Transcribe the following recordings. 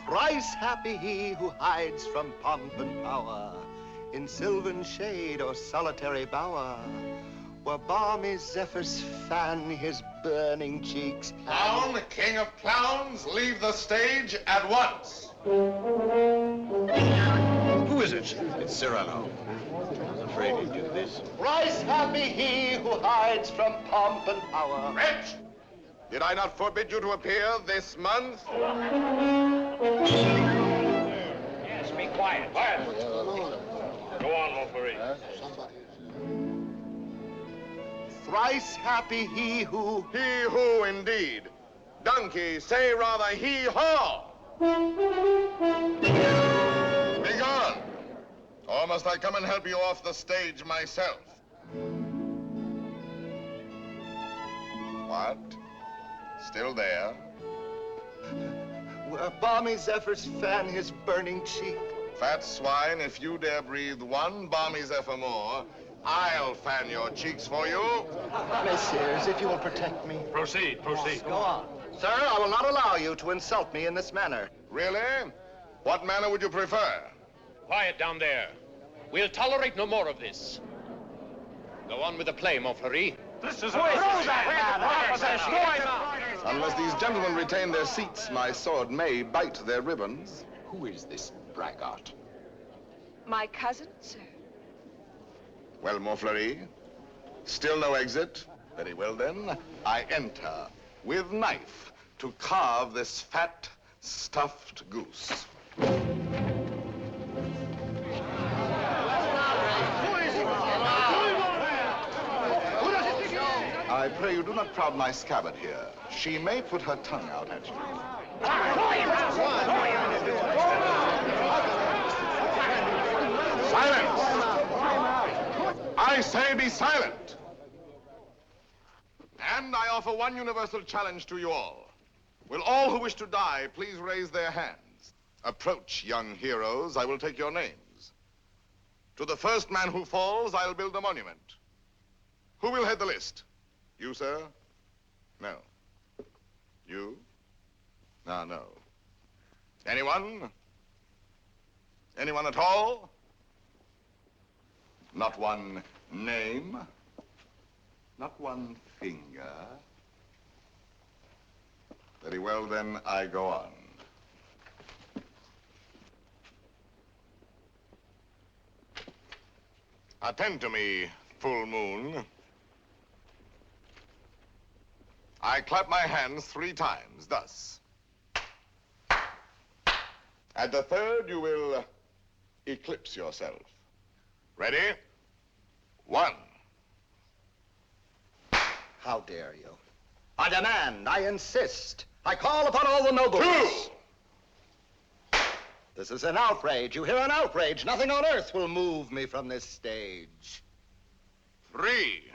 Thrice happy he who hides from pomp and power in sylvan shade or solitary bower, where balmy zephyrs fan his burning cheeks. Clown, king of clowns, leave the stage at once. Who is it? It's Cyrano. I was afraid he'd do this. Thrice happy he who hides from pomp and power. Wretch! Did I not forbid you to appear this month? Yes, be quiet. Quiet. Go on, Montfleury. Thrice happy he who... He who, indeed. Donkey, say rather he-haw. Be gone. Or must I come and help you off the stage myself? What? Still there? Where balmy zephyrs fan his burning cheek. Fat swine, if you dare breathe one balmy zephyr more, I'll fan your cheeks for you. Messieurs, if you will protect me. Proceed, proceed. Go on. Sir, I will not allow you to insult me in this manner. Really? What manner would you prefer? Quiet down there. We'll tolerate no more of this. Go on with the play, Montfleury. This is Unless these gentlemen retain their seats, my sword may bite their ribbons. Who is this braggart? My cousin, sir. Well, Montfleury, still no exit? Very well, then. I enter with knife to carve this fat, stuffed goose. I pray you do not crowd my scabbard here. She may put her tongue out at you. Silence! I say be silent! And I offer one universal challenge to you all. Will all who wish to die please raise their hands? Approach, young heroes. I will take your names. To the first man who falls, I'll build a monument. Who will head the list? You, sir? No. You? No, no. Anyone? Anyone at all? Not one name? Not one finger? Very well, then, I go on. Attend to me, full moon. I clap my hands 3 times, thus. At the third, you will eclipse yourself. Ready? 1. How dare you? I demand, I insist. I call upon all the nobles. 2. This is an outrage. You hear, an outrage. Nothing on earth will move me from this stage. 3.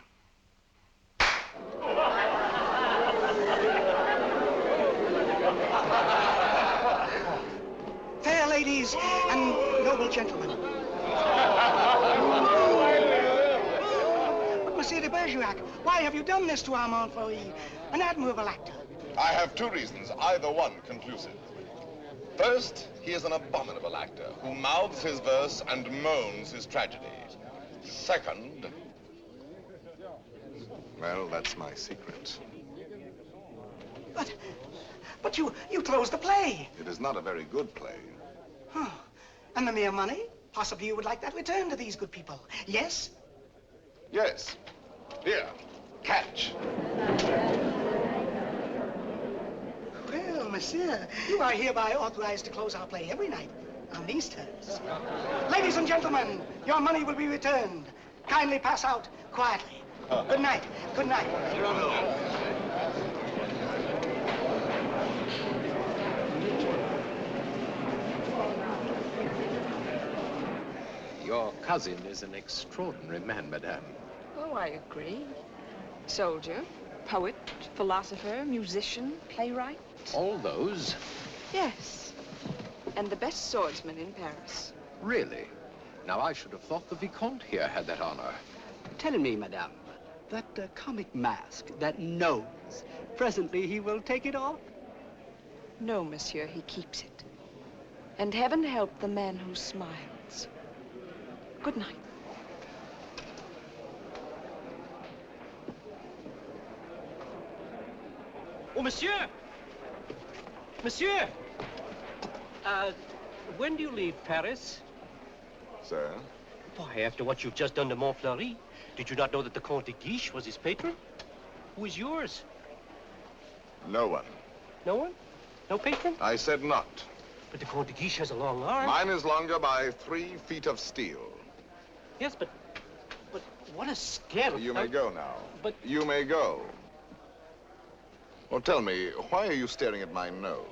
Fair ladies and noble gentlemen. But, Monsieur de Bergerac, why have you done this to our Montfleury, an admirable actor? I have 2 reasons, either one conclusive. First, he is an abominable actor who mouths his verse and moans his tragedy. Second, Well, that's my secret. But you closed the play. It is not a very good play. Huh. And the mere money? Possibly you would like that returned to these good people. Yes? Yes. Here, catch. Well, monsieur, you are hereby authorized to close our play every night on these terms. Ladies and gentlemen, your money will be returned. Kindly pass out quietly. Good night. Good night. Your cousin is an extraordinary man, madame. Oh, I agree. Soldier, poet, philosopher, musician, playwright. All those? Yes. And the best swordsman in Paris. Really? Now, I should have thought the Vicomte here had that honor. Tell me, madame, that comic mask, that nose, presently he will take it off? No, monsieur, he keeps it. And heaven help the man who smiles. Good night. Oh, monsieur! Monsieur! When do you leave Paris? Sir? Why, after what you've just done to Montfleury, did you not know that the Comte de Guiche was his patron? Who is yours? No one. No one? No patron? I said not. But the Comte de Guiche has a long arm. Mine is longer by 3 feet of steel. Yes, but what a scandal. You may go now. But... You may go. Well, tell me, why are you staring at my nose?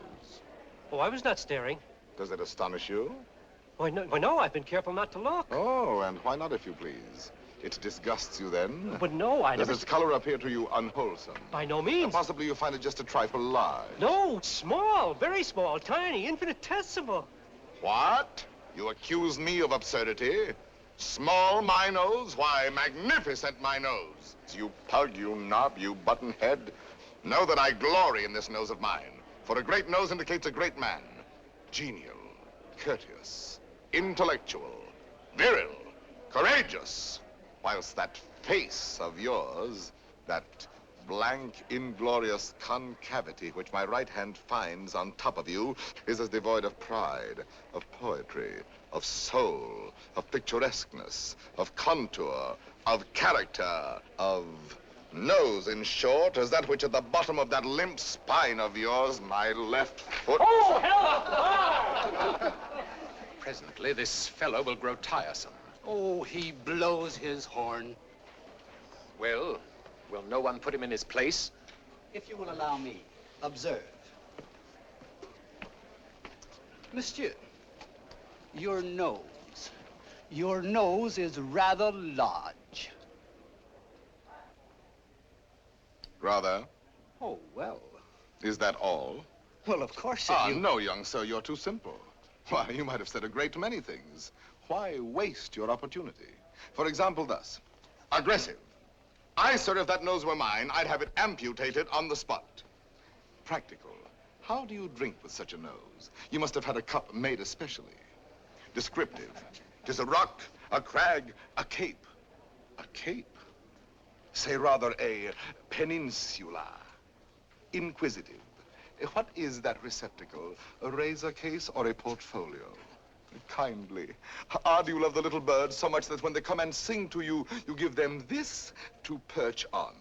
Oh, I was not staring. Does it astonish you? Why, no, I've been careful not to look. Oh, and why not, if you please? It disgusts you then? But no, I Does never... its color appear to you unwholesome? By no means. Possibly you find it just a trifle large. No, small, very small, tiny, infinitesimal. What? You accuse me of absurdity? Small, my nose? Why, magnificent, my nose. You pug, you knob, you button head. Know that I glory in this nose of mine. For a great nose indicates a great man. Genial, courteous, intellectual, viril, courageous. Whilst that face of yours, that blank, inglorious concavity which my right hand finds on top of you, is as devoid of pride, of poetry, of soul, of picturesqueness, of contour, of character, of nose, in short, as that which at the bottom of that limp spine of yours, my left foot... Oh, hell! Presently, this fellow will grow tiresome. Oh, he blows his horn. Well, will no one put him in his place? If you will allow me, observe. Monsieur, your nose is rather large. Rather? Oh, well. Is that all? Well, of course, No, young sir, you're too simple. Why, you might have said a great many things. Why waste your opportunity? For example, thus. Aggressive. I, sir, if that nose were mine, I'd have it amputated on the spot. Practical. How do you drink with such a nose? You must have had a cup made especially. Descriptive. 'Tis a rock, a crag, a cape. A cape? Say rather a peninsula. Inquisitive. What is that receptacle? A razor case or a portfolio? Kindly. Ah, do you love the little birds so much that when they come and sing to you, you give them this to perch on?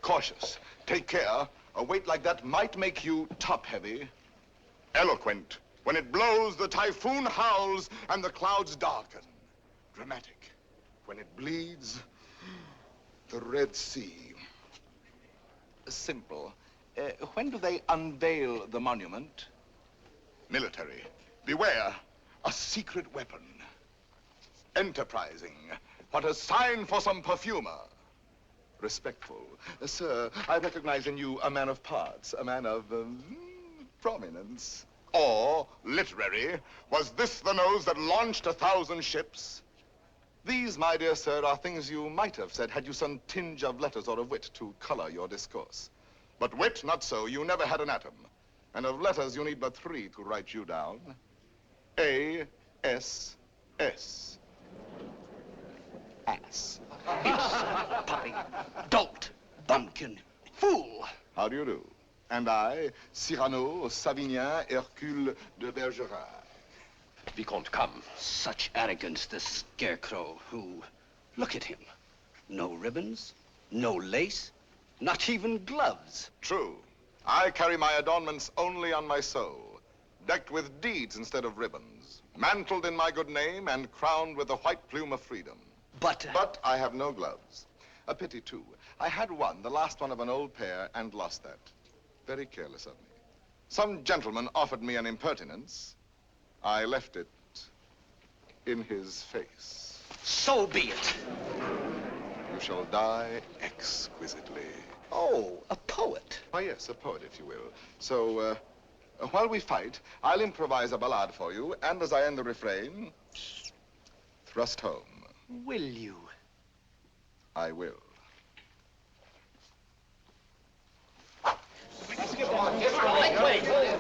Cautious. Take care. A weight like that might make you top-heavy. Eloquent. When it blows, the typhoon howls and the clouds darken. Dramatic. When it bleeds, the Red Sea. Simple. When do they unveil the monument? Military. Beware, a secret weapon. Enterprising. What a sign for some perfumer. Respectful. Sir, I recognize in you a man of parts, a man of prominence. Or, literary, was this the nose that launched 1,000 ships? These, my dear sir, are things you might have said had you some tinge of letters or of wit to color your discourse. But wit, not so. You never had an atom. And of letters, you need but 3 to write you down. A-S-S. Ass. Puppy, dolt, bumpkin, fool. How do you do? And I, Cyrano, Savinien, Hercule de Bergerac. Vicomte, come. Such arrogance, this scarecrow who... Look at him. No ribbons, no lace, not even gloves. True. I carry my adornments only on my soul, decked with deeds instead of ribbons, mantled in my good name and crowned with the white plume of freedom. But I have no gloves. A pity, too. I had one, the last one of an old pair, and lost that. Very careless of me. Some gentleman offered me an impertinence. I left it in his face. so be it. You shall die exquisitely. Oh, a poet. Why, yes, a poet, if you will. So, while we fight, I'll improvise a ballade for you, and as I end the refrain, thrust home. Will you? I will.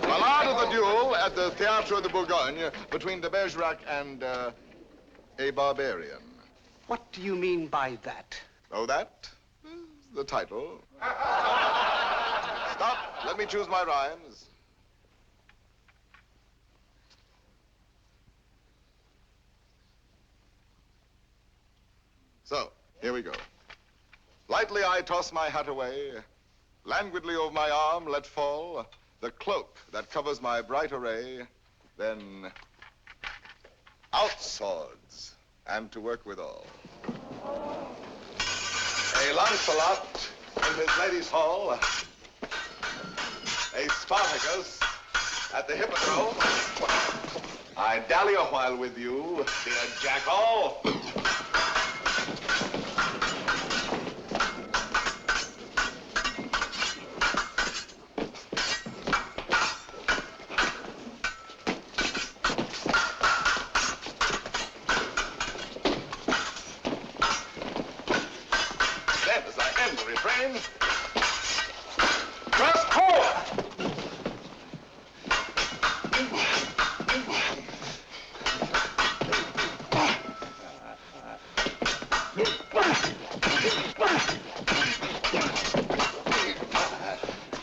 Ballade of the duel at the Théâtre de Bourgogne between de Bergerac and a barbarian. What do you mean by that? Oh, that? The title. Stop. Let me choose my rhymes. So, here we go. Lightly I toss my hat away, languidly over my arm let fall the cloak that covers my bright array, then out swords, and to work withal. A Lancelot in his lady's hall, a Spartacus at the hippodrome. I dally a while with you, dear jackal.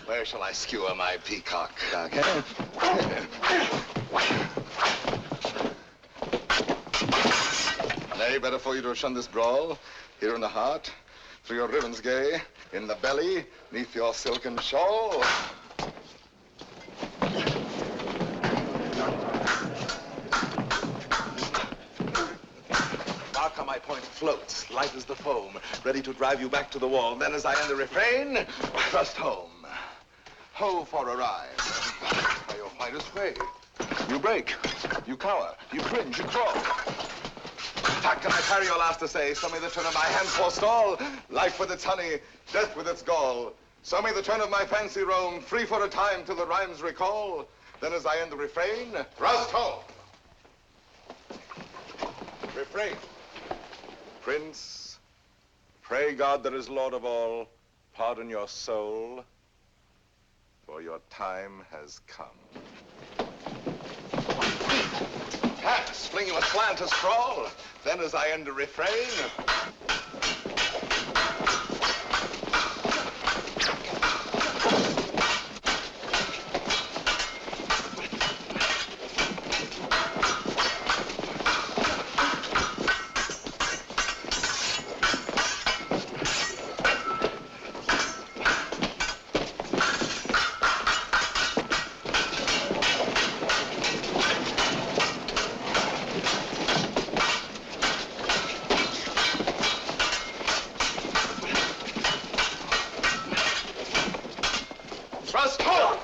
Where shall I skewer my peacock? Nay, better for you to shun this brawl. Here in the heart, through your ribbons gay, in the belly, neath your silken shawl. Mark how my point floats, light as the foam, ready to drive you back to the wall. Then as I end the refrain, thrust home. Ho for a ride. By your finest way. You break, you cower, you cringe, you crawl. How can I parry your last essay? Show me the turn of my hand forestall. Life with its honey, death with its gall. Show me the turn of my fancy roam, free for a time till the rhymes recall. Then as I end the refrain, thrust home. Refrain. Prince, pray God that is Lord of all, pardon your soul, for your time has come. Pass, fling you a slant to scrawl. Then as I end the refrain, thrust home.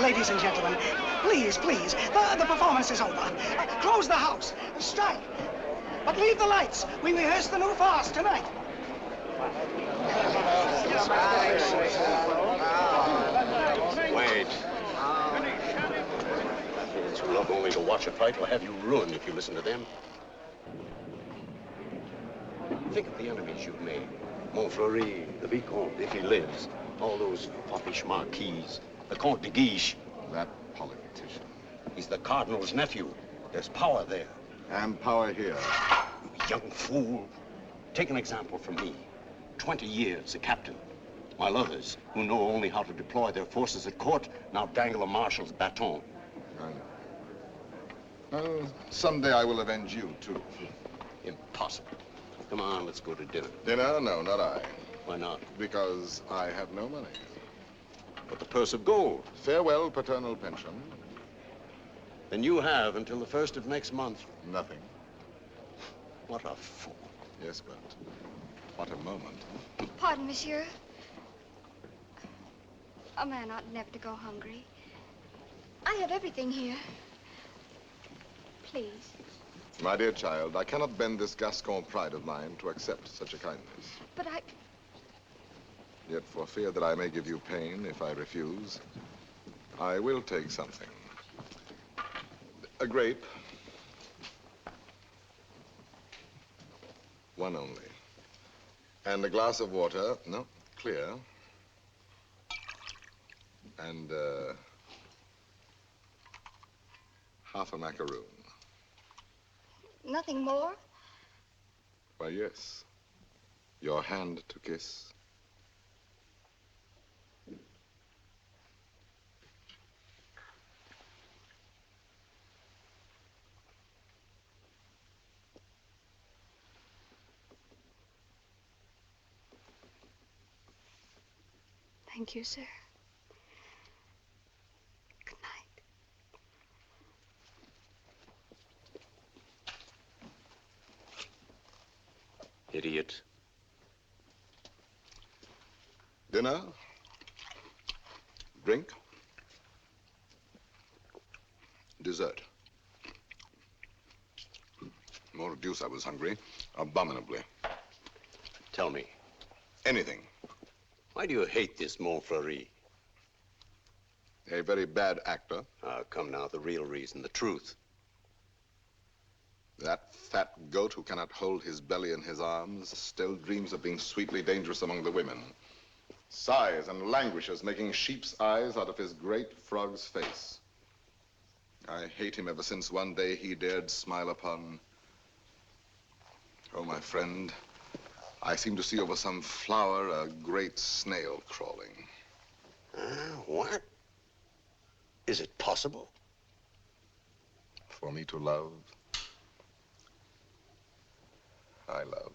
Ladies and gentlemen, please, please, the performance is over. Close the house, strike. But leave the lights. We rehearse the new farce tonight. Wait. It's not only to watch a fight, will have you ruined if you listen to them. Think of the enemies you've made. Montfleury, the Vicomte, if he lives. All those foppish marquises. The Comte de Guiche. That politician. He's the Cardinal's nephew. There's power there. And power here. You young fool. Take an example from me. 20 years a captain. While others, who know only how to deploy their forces at court, now dangle a marshal's baton. I know. Well, someday I will avenge you, too. Impossible. Come on, let's go to dinner. Dinner? No, not I. Why not? Because I have no money. But the purse of gold. Farewell, paternal pension. Then you have until the 1st of next month. Nothing. What a fool. Yes, but what a moment. Pardon, monsieur. A man ought never to go hungry. I have everything here. Please. My dear child, I cannot bend this Gascon pride of mine to accept such a kindness. But I... Yet for fear that I may give you pain if I refuse, I will take something. A grape. One only. And a glass of water, no, clear. And half a macaroon. Nothing more? Why, yes. Your hand to kiss. Thank you, sir. Good night. Idiot. Dinner? Drink? Dessert? More deuce, I was hungry. Abominably. Tell me, Anything. why do you hate this Montfleury? A very bad actor. Come now, the real reason, the truth. That fat goat who cannot hold his belly in his arms still dreams of being sweetly dangerous among the women. Sighs and languishes, making sheep's eyes out of his great frog's face. I hate him ever since one day he dared smile upon... Oh, my friend, I seem to see over some flower a great snail crawling. What? Is it possible? For me to love, I love.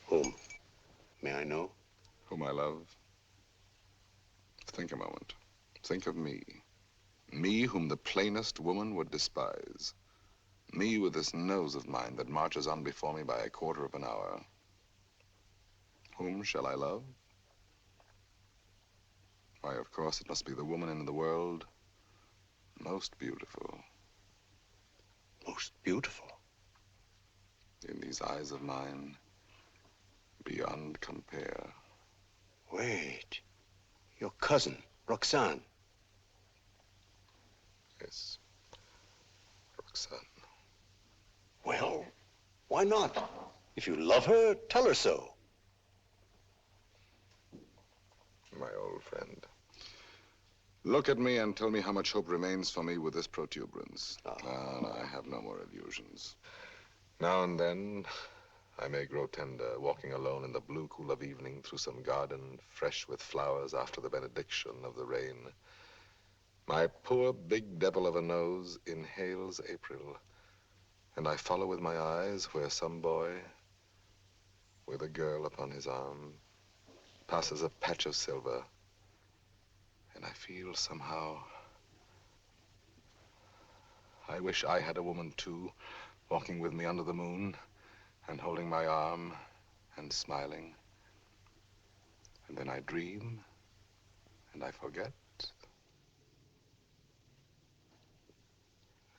Whom? May I know? Whom I love? Think a moment. Think of me. Me whom the plainest woman would despise. Me with this nose of mine that marches on before me by a quarter of an hour. Whom shall I love? Why, of course, it must be the woman in the world most beautiful. Most beautiful? In these eyes of mine, beyond compare. Wait. Your cousin, Roxane. Yes, Roxane. Well, why not? If you love her, tell her so. My old friend. Look at me and tell me how much hope remains for me with this protuberance. No, I have no more illusions. Now and then, I may grow tender, walking alone in the blue cool of evening through some garden fresh with flowers after the benediction of the rain. My poor big devil of a nose inhales April, and I follow with my eyes where some boy, with a girl upon his arm, passes a patch of silver, and I feel somehow, I wish I had a woman too, walking with me under the moon, and holding my arm, and smiling. And then I dream, and I forget.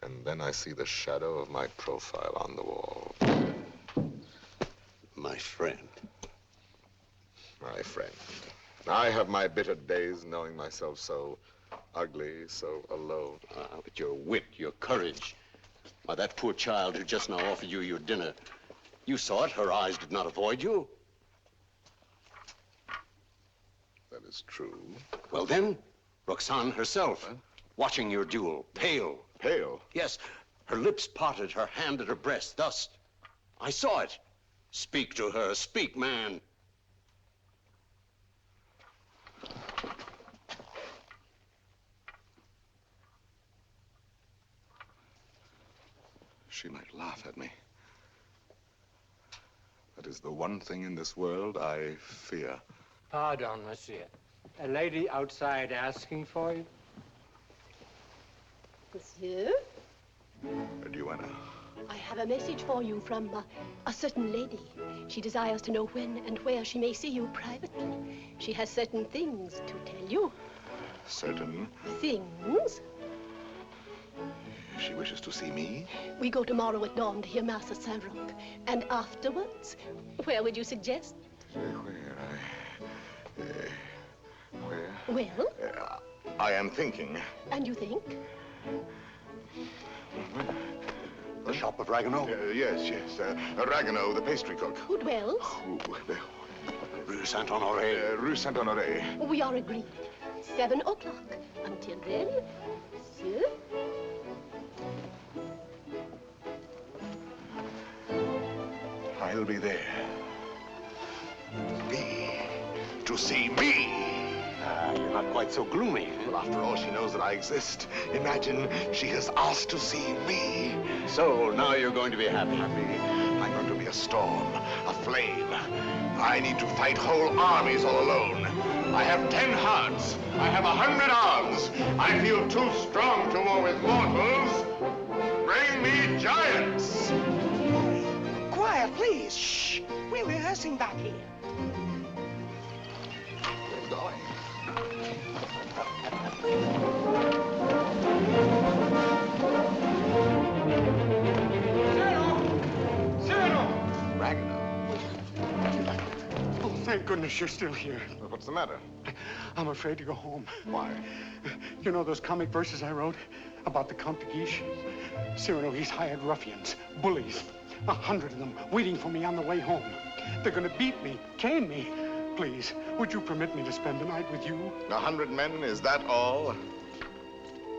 And then I see the shadow of my profile on the wall. My friend. My friend. I have my bitter days knowing myself so ugly, so alone. But your wit, your courage. Why, that poor child who just now offered you your dinner, you saw it. Her eyes did not avoid you. That is true. Well, then, Roxane herself, watching your duel, pale. Pale? Yes, her lips parted, her hand at her breast, thus. I saw it. Speak to her, speak, man. She might laugh at me. That is the one thing in this world I fear. Pardon, monsieur. A lady outside asking for you? Monsieur, Duenna. I have a message for you from a certain lady. She desires to know when and where she may see you privately. She has certain things to tell you. Certain? Things? She wishes to see me? We go tomorrow at dawn to hear Mass at Saint-Roch. And afterwards, where would you suggest? Where? Well? I am thinking. And you think? The shop of Ragueneau? Yes. Ragueneau, the pastry cook. Who dwells? Rue Saint-Honoré. Rue Saint-Honoré. We are agreed. 7 o'clock. Until then, monsieur. I'll be there. To see me. You're not quite so gloomy. Well, after all, she knows that I exist. Imagine she has asked to see me. So now you're going to be happy. I'm going to be a storm, a flame. I need to fight whole armies all alone. I have 10 hearts. I have 100 arms. I feel too strong to war with mortals. Bring me giants. Quiet, please. Shh. We're rehearsing back here. We're going. Cyrano! Ragueneau. Oh, thank goodness you're still here. Well, what's the matter? I'm afraid to go home. Why? You know those comic verses I wrote about the Comte de Guiche? Cyrano, he's hired ruffians, bullies, 100 of them waiting for me on the way home. They're gonna beat me, cane me. Please, would you permit me to spend the night with you? 100 men, is that all?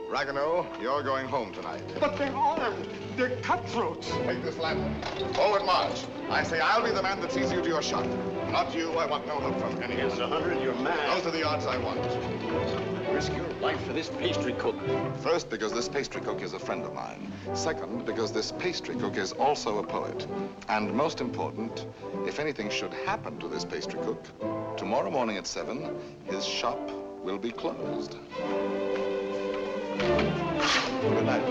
Ragueneau, you're going home tonight. But they're armed. They're cutthroats. Take this lantern. Forward march. I say I'll be the man that sees you to your shot. Not you. I want no help from anyone. Against 100, you're mad. Those are the odds I want. Risk your life for this pastry cook. First, because this pastry cook is a friend of mine. Second, because this pastry cook is also a poet. And most important, if anything should happen to this pastry cook, tomorrow morning at 7, his shop will be closed. Good night.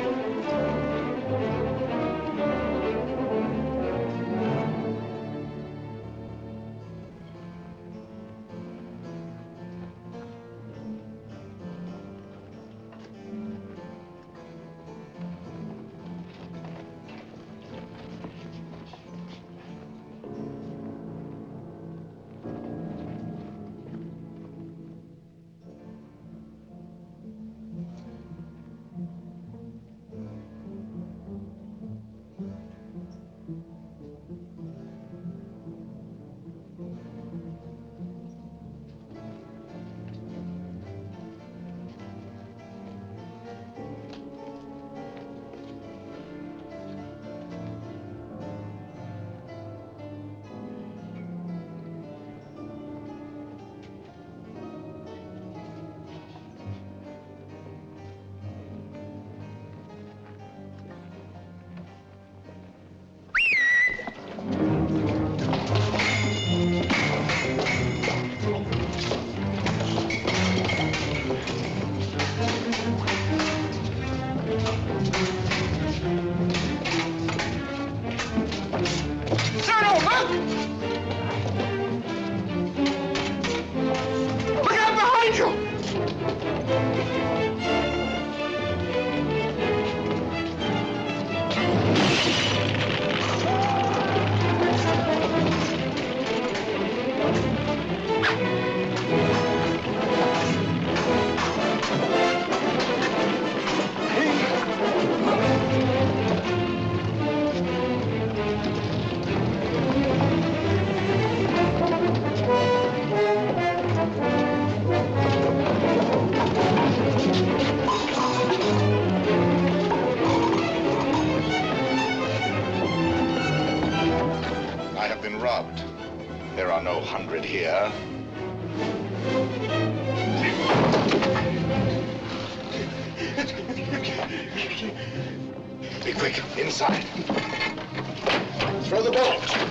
are no 100 here. Be quick, inside. Throw the bolt.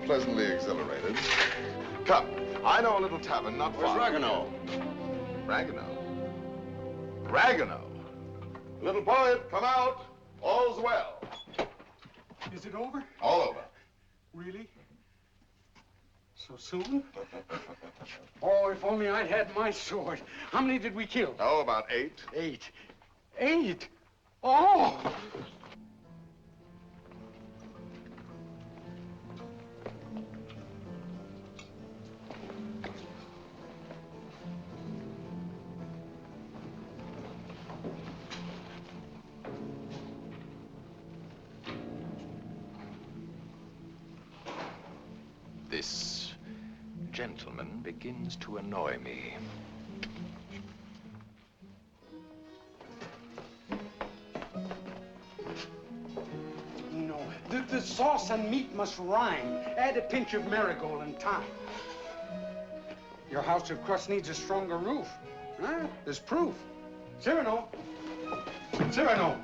Pleasantly exhilarated. Come, I know a little tavern not far. Where's Ragueneau? Ragueneau? Ragueneau? Little poet, come out. All's well. Is it over? All over. Really? So soon? Oh, if only I'd had my sword. How many did we kill? Oh, about 8. 8. 8? Oh! This gentleman begins to annoy me. No, the sauce and meat must rhyme. Add a pinch of marigold and thyme. Your house of crust needs a stronger roof. Huh? There's proof. Cyrano! Cyrano!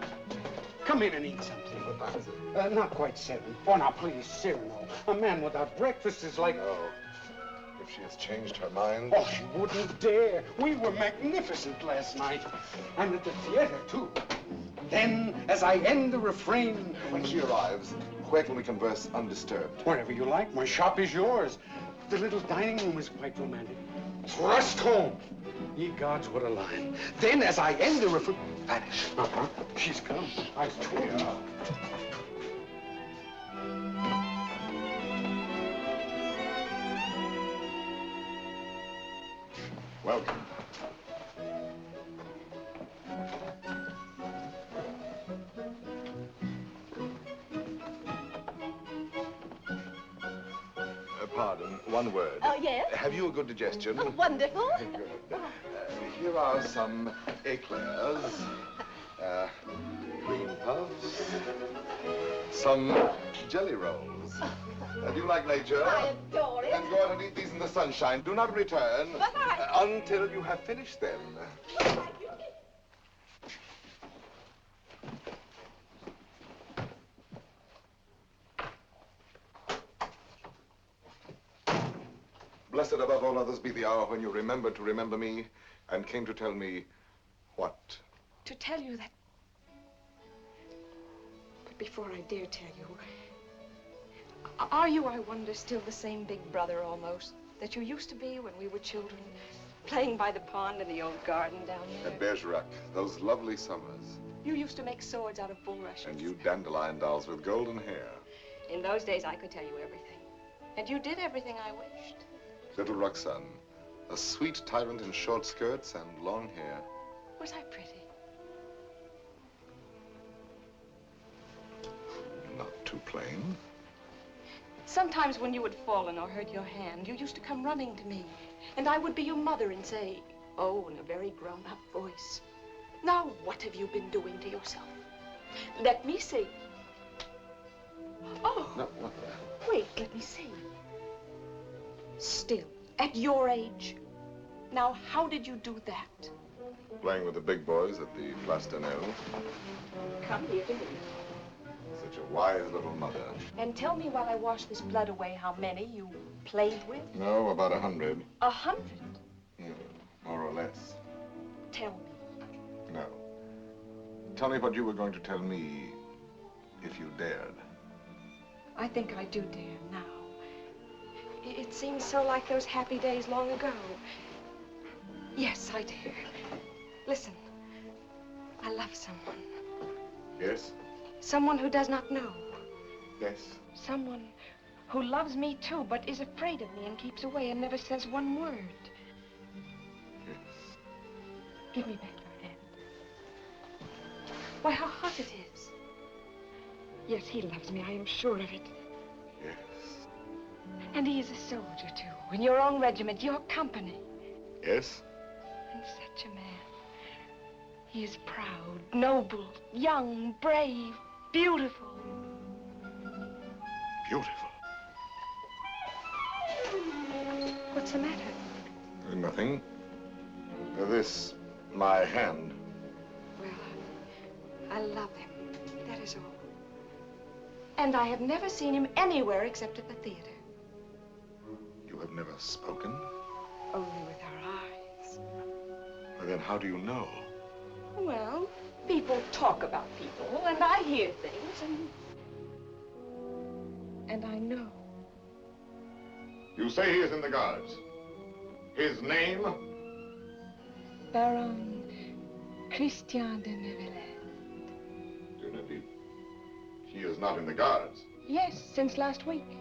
Come in and eat something. Not quite 7. Oh, now, please, Cyrano. A man without breakfast is like... No. If she has changed her mind... Oh, she wouldn't dare. We were magnificent last night. And at the theater, too. Then, as I end the refrain... When she arrives, where can we converse undisturbed? Wherever you like. My shop is yours. The little dining room is quite romantic. Thrust home. Ye gods, what a line. Then, as I end the refrain... Vanish. Uh-huh. She's come. I told you. Welcome. Pardon, one word. Oh, yes? Have you a good digestion? Oh, wonderful. Good. Here are some eclairs, cream puffs, some jelly rolls. Do you like nature? I adore it. Then go out and eat these in the sunshine. Do not return But until you have finished them. Blessed above all others be the hour when you remembered to remember me and came to tell me what? To tell you that... But before I dare tell you, Are you, I wonder, still the same big brother almost that you used to be when we were children, playing by the pond in the old garden down there? At Bergerac, those lovely summers. You used to make swords out of bulrushes. And you dandelion dolls with golden hair. In those days, I could tell you everything. And you did everything I wished. Little Roxanne, a sweet tyrant in short skirts and long hair. Was I pretty? Not too plain. Sometimes when you had fallen or hurt your hand, you used to come running to me. And I would be your mother and say, oh, in a very grown-up voice, now what have you been doing to yourself? Let me see. Oh. No. Wait, let me see. Still, at your age. Now, how did you do that? Playing with the big boys at the Place d'Anel. Come here to me. Such a wise little mother. And tell me while I wash this blood away how many you played with. No, about 100. 100? More or less. Tell me. No. Tell me what you were going to tell me if you dared. I think I do dare now. It seems so like those happy days long ago. Yes, I dare. Listen, I love someone. Yes? Someone who does not know. Yes. Someone who loves me too, but is afraid of me and keeps away and never says one word. Yes. Give me back your hand. Why, how hot it is. Yes, he loves me, I am sure of it. Yes. And he is a soldier too, in your own regiment, your company. Yes? And such a man. He is proud, noble, young, brave, beautiful. Beautiful. What's the matter? Nothing. This, my hand. Well, I love him. That is all. And I have never seen him anywhere except at the theater. You have never spoken? Only with our eyes. Well, then how do you know? Well, people talk about people, and I hear things, and I know. You say he is in the Guards. His name? Baron Christian de Neuvillette. De Neuvillette. He is not in the Guards. Yes, since last week.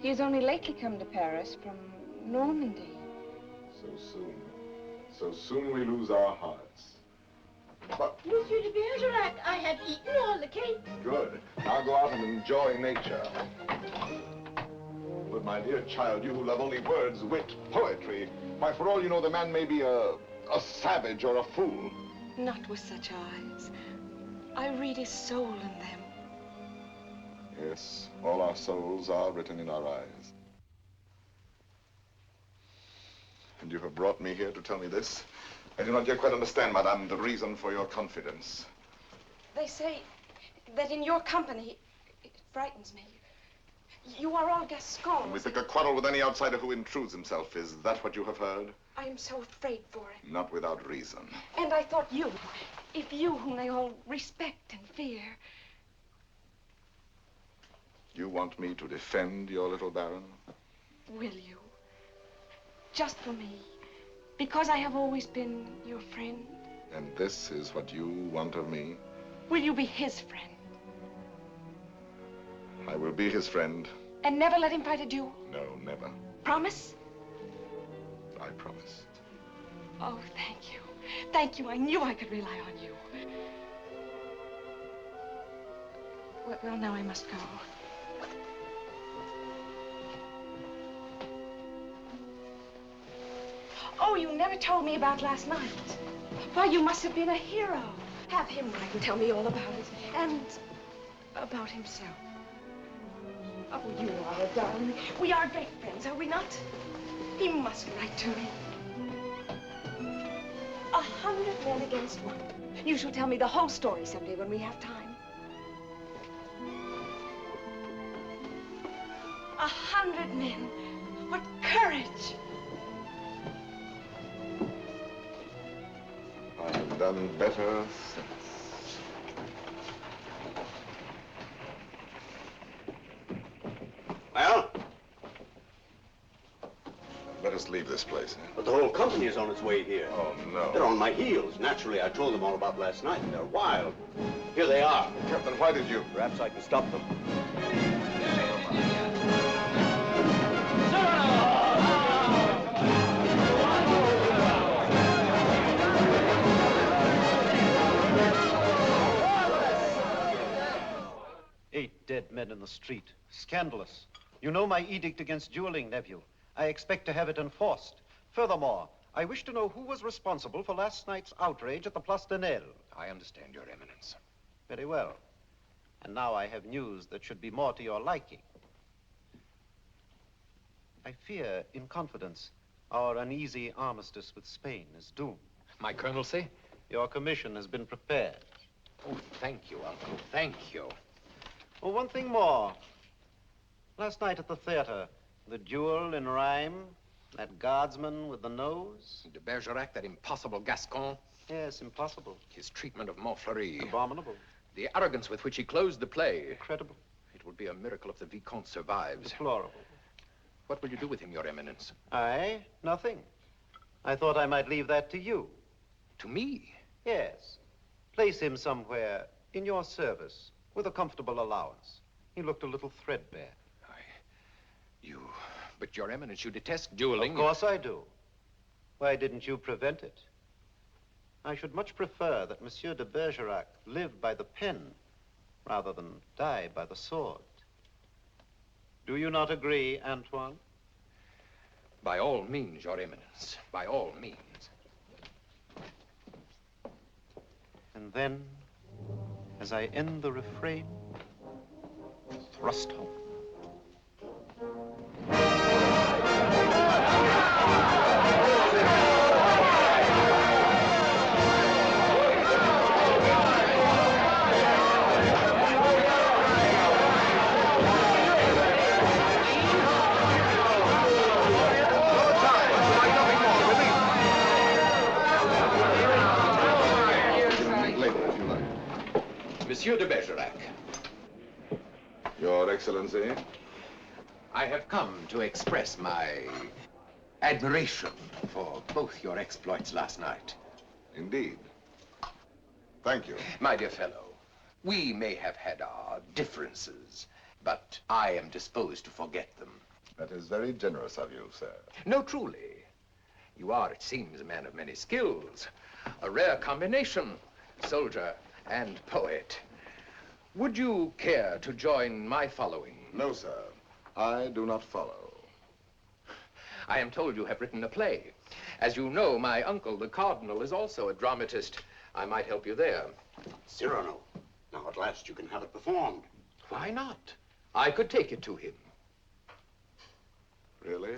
He has only lately come to Paris from Normandy. So soon. So soon we lose our hearts. But... Monsieur de Bergerac, I have eaten all the cake. Good. Now go out and enjoy nature. But my dear child, you who love only words, wit, poetry, why, for all you know, the man may be a savage or a fool. Not with such eyes. I read his soul in them. Yes, all our souls are written in our eyes. And you have brought me here to tell me this? I do not yet quite understand, madame, the reason for your confidence. They say that in your company, it frightens me. You are all Gascons. We pick a quarrel with any outsider who intrudes himself. Is that what you have heard? I am so afraid for it. Not without reason. And I thought you, if you whom they all respect and fear. You want me to defend your little baron? Will you? Just for me. Because I have always been your friend. And this is what you want of me? Will you be his friend? I will be his friend. And never let him fight a duel? No, never. Promise? I promise. Oh, thank you. Thank you. I knew I could rely on you. Well, now I must go. Oh, you never told me about last night. Why, you must have been a hero. Have him write and tell me all about it. And about himself. Oh, you are a darling. We are great friends, are we not? He must write to me. 100 men against one. You shall tell me the whole story someday when we have time. 100 men. What courage! I have done better since. leave this place. But the whole company is on its way here. Oh, no. They're on my heels. Naturally, I told them all about last night. They're wild. Here they are. Captain, why did you? Perhaps I can stop them. Dead men in the street. Scandalous. You know my edict against dueling, nephew. I expect to have it enforced. Furthermore, I wish to know who was responsible for last night's outrage at the Place de Nel. I understand, Your Eminence. Very well. And now I have news that should be more to your liking. I fear, in confidence, our uneasy armistice with Spain is doomed. My colonelcy? Your commission has been prepared. Oh, thank you, Uncle. Thank you. Oh, one thing more. Last night at the theater, the duel in rhyme, that guardsman with the nose. De Bergerac, that impossible Gascon. Yes, impossible. His treatment of Montfleury. Abominable. The arrogance with which he closed the play. Incredible. It would be a miracle if the Vicomte survives. Deplorable. What will you do with him, Your Eminence? I? Nothing. I thought I might leave that to you. To me? Yes. Place him somewhere in your service. With a comfortable allowance. He looked a little threadbare. But Your Eminence, you detest dueling. Of course I do. Why didn't you prevent it? I should much prefer that Monsieur de Bergerac live by the pen rather than die by the sword. Do you not agree, Antoine? By all means, Your Eminence. By all means. And then, as I end the refrain, thrust home. Monsieur de Bergerac. Your Excellency? I have come to express my admiration for both your exploits last night. Indeed. Thank you. My dear fellow, we may have had our differences, but I am disposed to forget them. That is very generous of you, sir. No, truly. You are, it seems, a man of many skills. A rare combination, soldier and poet. Would you care to join my following? No, sir. I do not follow. I am told you have written a play. As you know, my uncle, the Cardinal, is also a dramatist. I might help you there. Cyrano. Now, at last, you can have it performed. Why not? I could take it to him. Really?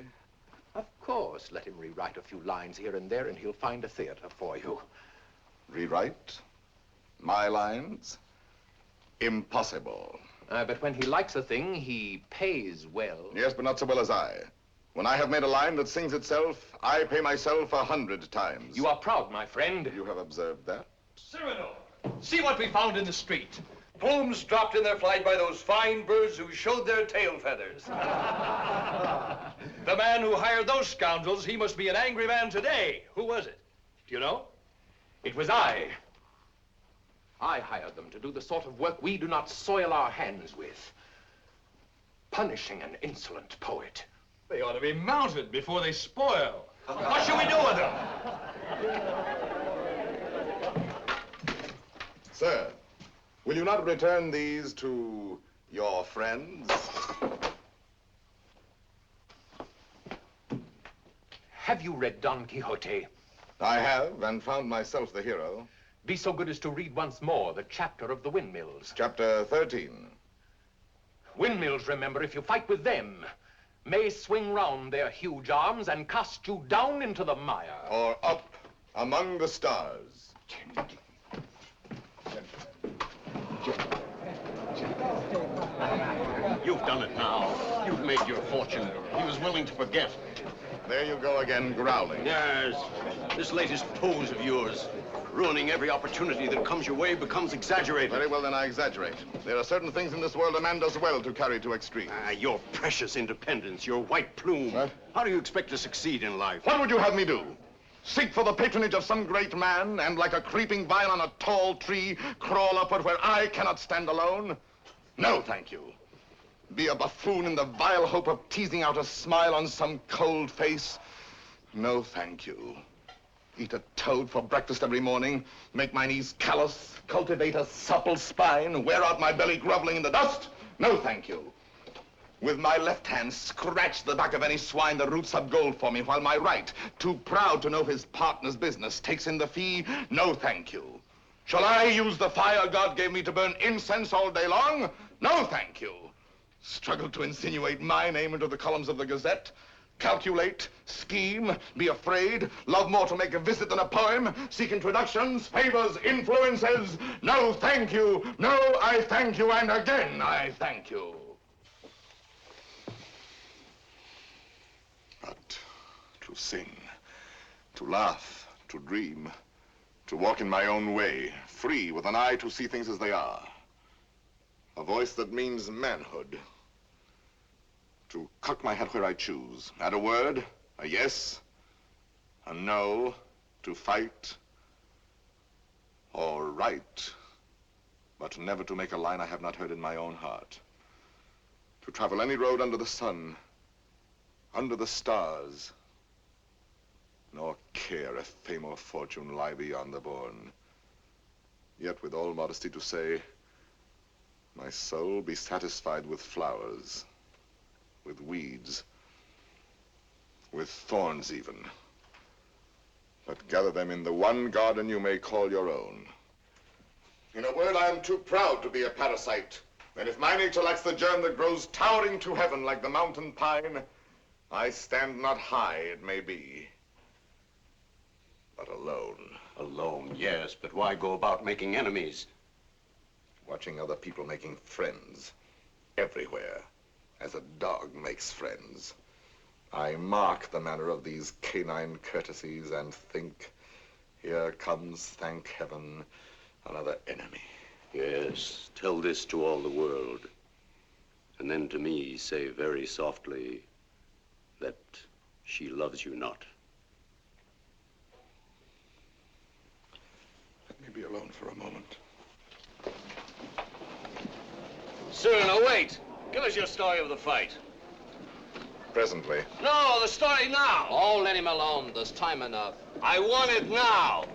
Of course. Let him rewrite a few lines here and there, and he'll find a theater for you. Rewrite? My lines? Impossible. But when he likes a thing, he pays well. Yes, but not so well as I. When I have made a line that sings itself, I pay myself 100 times. You are proud, my friend. You have observed that? Cyrano, see what we found in the street. Plumes dropped in their flight by those fine birds who showed their tail feathers. The man who hired those scoundrels, he must be an angry man today. Who was it? Do you know? It was I. I hired them to do the sort of work we do not soil our hands with. Punishing an insolent poet. They ought to be mounted before they spoil. What shall we do with them? Sir, will you not return these to your friends? Have you read Don Quixote? I have, and found myself the hero. Be so good as to read once more the chapter of the windmills. Chapter 13. Windmills, remember, if you fight with them, may swing round their huge arms and cast you down into the mire. Or up among the stars. You've done it now. You've made your fortune. He was willing to forget. There you go again, growling. Yes, this latest pose of yours, ruining every opportunity that comes your way, becomes exaggerated. Very well, then I exaggerate. There are certain things in this world a man does well to carry to extremes. Your precious independence, your white plume. What? How do you expect to succeed in life? What would you have me do? Seek for the patronage of some great man, and like a creeping vine on a tall tree, crawl upward where I cannot stand alone? No, thank you. Be a buffoon in the vile hope of teasing out a smile on some cold face? No, thank you. Eat a toad for breakfast every morning, make my knees callous, cultivate a supple spine, wear out my belly groveling in the dust? No, thank you. With my left hand, scratch the back of any swine that roots up gold for me, while my right, too proud to know his partner's business, takes in the fee? No, thank you. Shall I use the fire God gave me to burn incense all day long? No, thank you. Struggle to insinuate my name into the columns of the Gazette? Calculate, scheme, be afraid, love more to make a visit than a poem, seek introductions, favors, influences? No, thank you. No, I thank you, and again I thank you. But to sing, to laugh, to dream, to walk in my own way, free, with an eye to see things as they are. A voice that means manhood. To cock my hat where I choose. Add a word, a yes, a no, to fight or write, but never to make a line I have not heard in my own heart. To travel any road under the sun, under the stars, nor care if fame or fortune lie beyond the bourne. Yet with all modesty to say, my soul be satisfied with flowers, with weeds, with thorns even, but gather them in the one garden you may call your own. In a word, I am too proud to be a parasite, and if my nature lacks the germ that grows towering to heaven like the mountain pine, I stand not high, it may be, but alone. Alone, yes, but why go about making enemies? Watching other people making friends everywhere, as a dog makes friends. I mark the manner of these canine courtesies and think, here comes, thank heaven, another enemy. Yes, tell this to all the world. And then to me say very softly that she loves you not. Let me be alone for a moment. Cyrano, wait. Give us your story of the fight. Presently. No, the story now. Oh, let him alone. There's time enough. I want it now.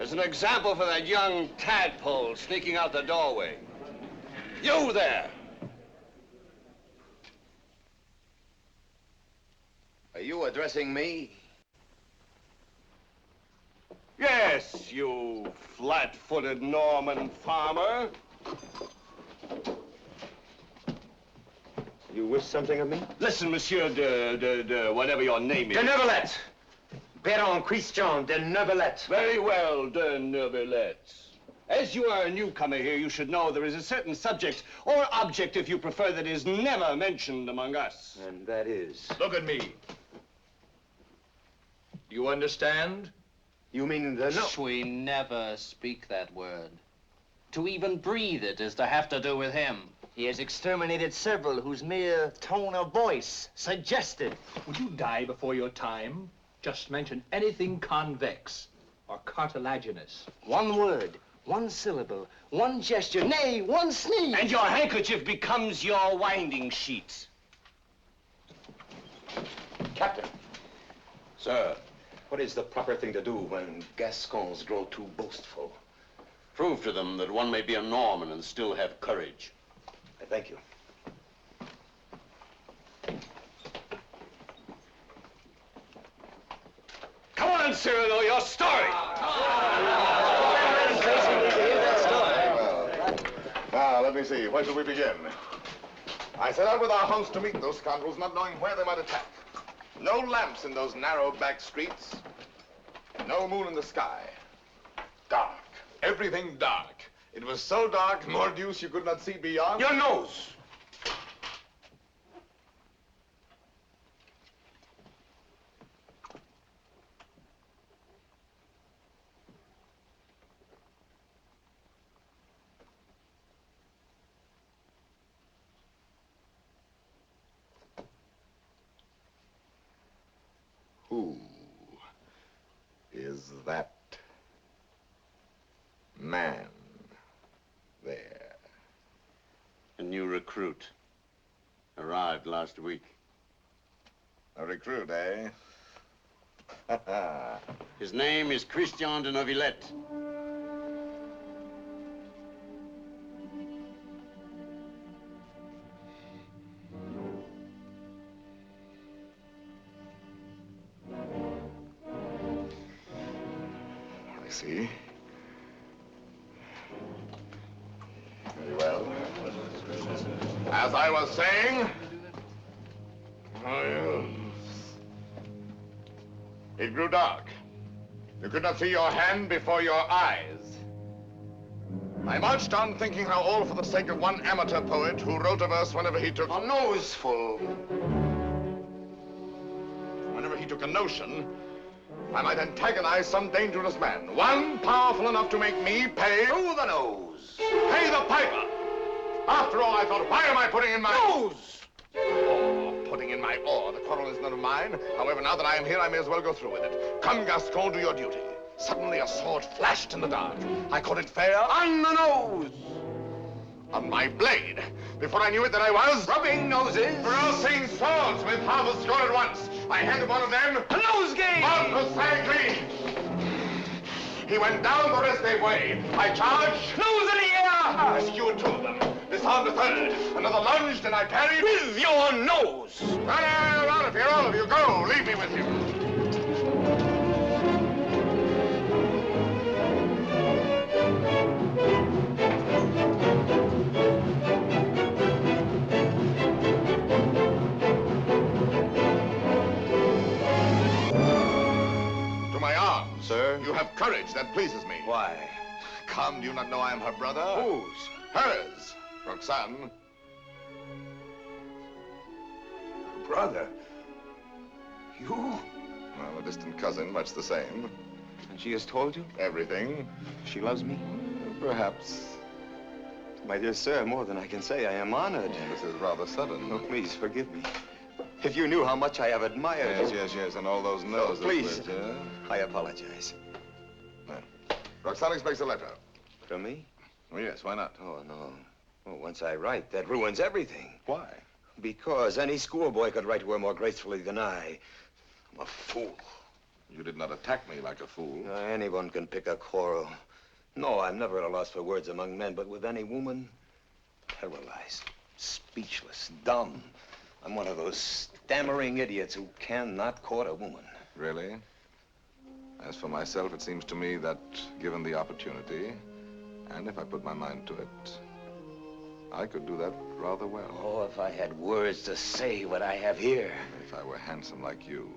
As an example for that young tadpole sneaking out the doorway. You there. Are you addressing me? Yes, you flat-footed Norman farmer. You wish something of me? Listen, Monsieur de whatever your name is. De Neuvillette. Baron Christian de Neuvillette. Very well, de Neuvillette. As you are a newcomer here, you should know there is a certain subject, or object if you prefer, that is never mentioned among us. And that is? Look at me. You understand? You mean the no? We never speak that word. To even breathe it is to have to do with him. He has exterminated several whose mere tone of voice suggested. Would you die before your time? Just mention anything convex or cartilaginous. One word, one syllable, one gesture, nay, one sneeze. And your handkerchief becomes your winding sheet. Captain. Sir, what is the proper thing to do when Gascons grow too boastful? Prove to them that one may be a Norman and still have courage. I thank you. Come on, Cyrano, your story. Well, now, let me see. Where shall we begin? I set out with our host to meet those scoundrels, not knowing where they might attack. No lamps in those narrow back streets. No moon in the sky. Dark. Everything dark. It was so dark, mordius, you could not see beyond. Your nose. is that man there? A new recruit. Arrived last week. A recruit, eh? His name is Christian de Neuvillette. I see. Very well. As I was saying, it grew dark. You could not see your hand before your eyes. I marched on thinking how all for the sake of one amateur poet who wrote a verse whenever he took a noseful. Whenever he took a notion, I might antagonize some dangerous man. One powerful enough to make me pay through the nose. Pay the piper. After all, I thought, why am I putting in my nose? Putting in my oar. The quarrel is none of mine. However, now that I am here, I may as well go through with it. Come, Gascon, do your duty. Suddenly, a sword flashed in the dark. I caught it fair on the nose. On my blade. Before I knew it, that I was rubbing noses. Crossing swords with half a score at once. I handed one of them a nosegay. Precisely. He went down the rest way. I charged. Nose in the air. Rescued two of them. Disarmed a third. Another lunged, and I parried with your nose. Run out of here, all of you. Go. Leave me with you. Sir? You have courage. That pleases me. Why? Come, do you not know I am her brother? Whose? Hers. Roxane. Brother? You? Well, a distant cousin, much the same. And she has told you? Everything. She loves me? Perhaps. My dear sir, more than I can say. I am honored. This is rather sudden. Oh, please, forgive me. If you knew how much I have admired you. Yes, and all those noses. Oh, please. Which, I apologize. Roxane expects a letter. From me? Oh, yes, why not? Oh, no. Well, once I write, that ruins everything. Why? Because any schoolboy could write to her more gracefully than I. I'm a fool. You did not attack me like a fool. Anyone can pick a quarrel. No, I'm never at a loss for words among men, but with any woman, paralyzed, speechless, dumb. I'm one of those stammering idiots who cannot court a woman. Really? As for myself, it seems to me that, given the opportunity, and if I put my mind to it, I could do that rather well. Oh, if I had words to say what I have here. If I were handsome like you,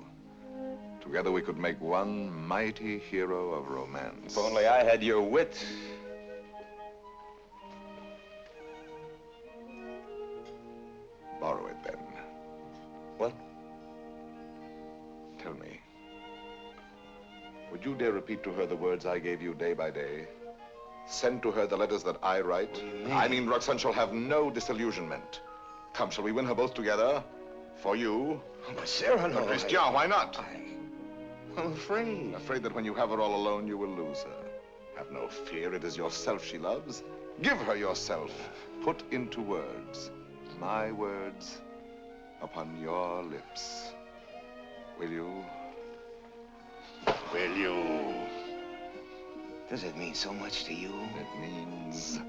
together we could make one mighty hero of romance. If only I had your wit. Borrow it, then. What? Tell me. Would you dare repeat to her the words I gave you day by day? Send to her the letters that I write? I mean, Roxane shall have no disillusionment. Come, shall we win her both together? For you? Oh, but Cyrano, But Christian, why not? I'm afraid. Afraid that when you have her all alone, you will lose her. Have no fear, it is yourself she loves. Give her yourself. Put into words, my words, upon your lips. Will you? Will you? Does it mean so much to you? It means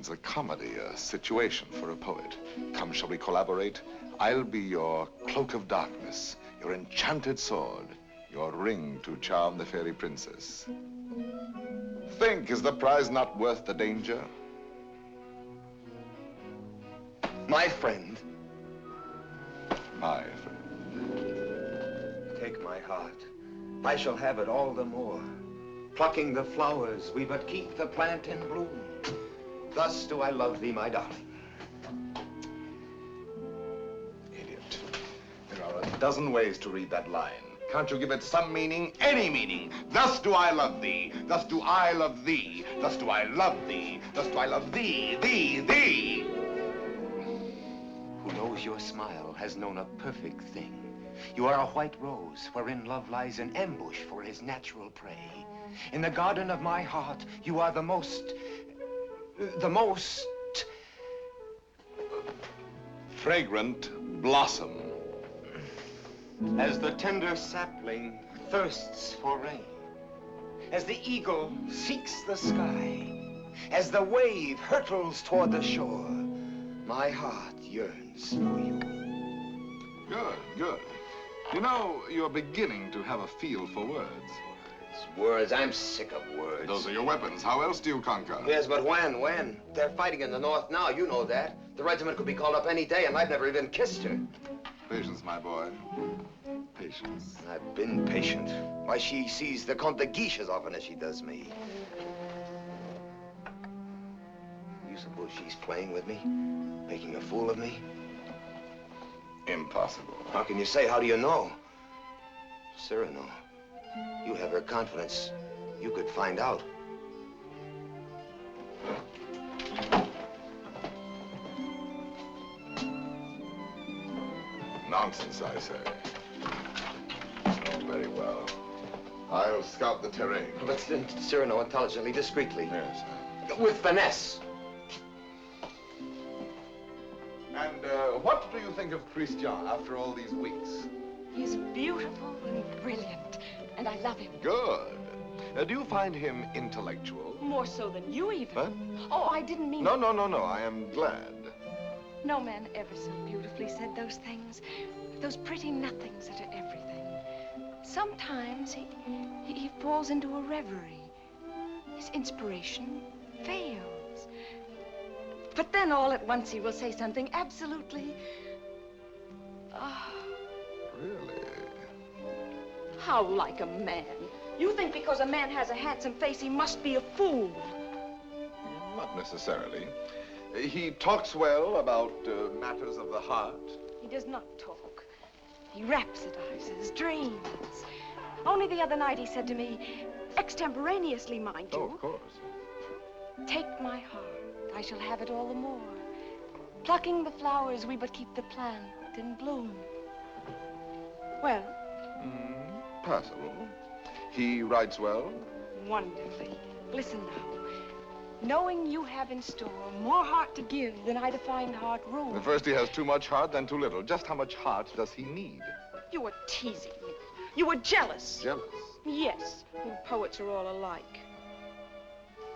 a comedy, a situation for a poet. Come, shall we collaborate? I'll be your cloak of darkness, your enchanted sword, your ring to charm the fairy princess. Think, is the prize not worth the danger? My friend. My friend. Take my heart. I shall have it all the more. Plucking the flowers, we but keep the plant in bloom. Thus do I love thee, my darling. Idiot. There are a dozen ways to read that line. Can't you give it some meaning? Any meaning. Thus do I love thee. Thus do I love thee. Thus do I love thee. Thus do I love thee, thee. Who knows your smile has known a perfect thing. You are a white rose wherein love lies in ambush for his natural prey. In the garden of my heart, you are the most fragrant blossom. As the tender sapling thirsts for rain, as the eagle seeks the sky, as the wave hurtles toward the shore, my heart yearns for you. Good, good. You know, you're beginning to have a feel for words. Words, I'm sick of words. Those are your weapons. How else do you conquer? Yes, but when? When? They're fighting in the north now, you know that. The regiment could be called up any day, and I've never even kissed her. Patience, my boy. Patience. I've been patient. Why, she sees the Comte de Guiche as often as she does me. You suppose she's playing with me? Making a fool of me? Impossible. How can you say? How do you know? Cyrano, you have her confidence. You could find out. Nonsense, I say. Oh, very well. I'll scout the terrain. But Cyrano, intelligently, discreetly. Yes. With finesse. And what do you think of Christian after all these weeks? He's beautiful and brilliant, and I love him. Good. Do you find him intellectual? More so than you even. Huh? Oh, I didn't mean... No. I am glad. No man ever so beautifully said those things. Those pretty nothings that are everything. Sometimes he falls into a reverie. His inspiration fails. But then all at once he will say something absolutely... Really? How like a man. You think because a man has a handsome face, he must be a fool. Not necessarily. He talks well about matters of the heart. He does not talk. He rhapsodizes, dreams. Only the other night he said to me, extemporaneously, mind you. Oh, of course. Take my heart, I shall have it all the more. Plucking the flowers, we but keep the plant in bloom. Well? Passable. He writes well? Wonderfully. Listen now. Knowing you have in store more heart to give than I to find heart room. First, he has too much heart, then too little. Just how much heart does he need? You were teasing me. You were jealous. Jealous? Yes. You poets are all alike.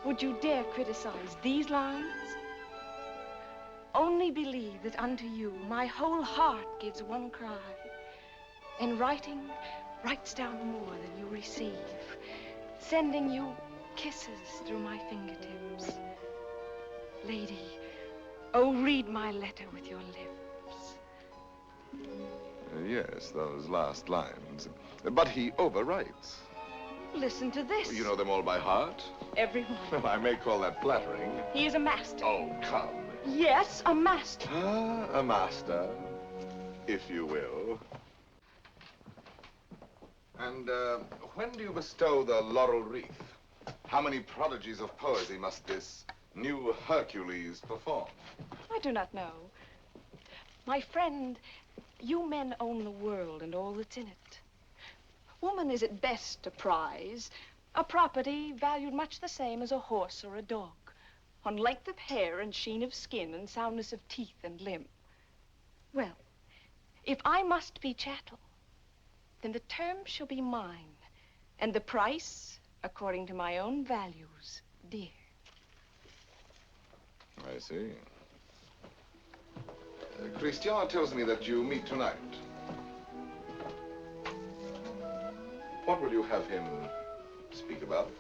Would you dare criticize these lines? Only believe that unto you my whole heart gives one cry. In writing, writes down more than you receive, sending you kisses through my fingertips. Lady, oh, read my letter with your lips. Yes, those last lines. But he overwrites. Listen to this. You know them all by heart? Everyone. Well, I may call that flattering. He is a master. Oh, come. Yes, a master. Ah, a master, if you will. And when do you bestow the laurel wreath? How many prodigies of poesy must this new Hercules perform? I do not know. My friend, you men own the world and all that's in it. Woman is at best a prize, a property valued much the same as a horse or a dog, on length of hair and sheen of skin and soundness of teeth and limb. Well, if I must be chattel, then the term shall be mine, and the price according to my own values, dear. I see. Christian tells me that you meet tonight. What will you have him speak about?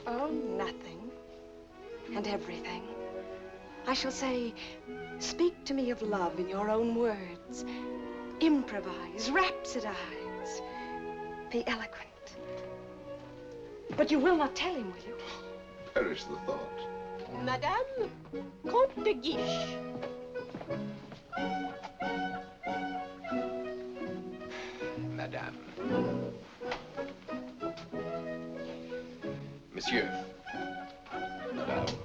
Oh, nothing and everything. I shall say, speak to me of love in your own words. Improvise, rhapsodize, be eloquent. But you will not tell him, will you? Perish the thought. Madame, Comte de Guiche. Madame. Monsieur. Madame.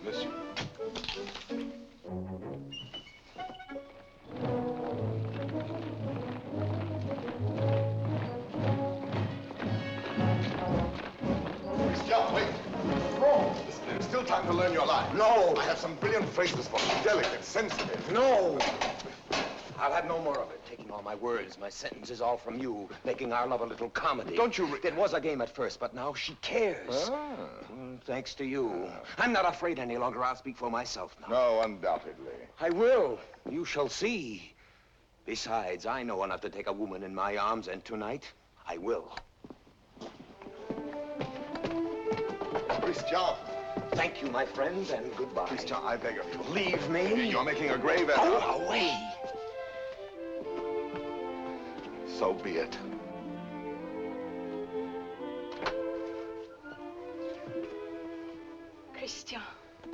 Monsieur. to learn your line. No. I have some brilliant phrases for you. Delicate, sensitive. No. I'll have no more of it. Taking all my words, my sentences, all from you. Making our love a little comedy. Don't you... It was a game at first, but now she cares. Thanks to you. I'm not afraid any longer. I'll speak for myself now. No, undoubtedly. I will. You shall see. Besides, I know enough to take a woman in my arms, and tonight, I will. Christian. Thank you, my friend, and goodbye. Christian, I beg of you. Leave me. You're making a grave error. Go away. So be it. Christian,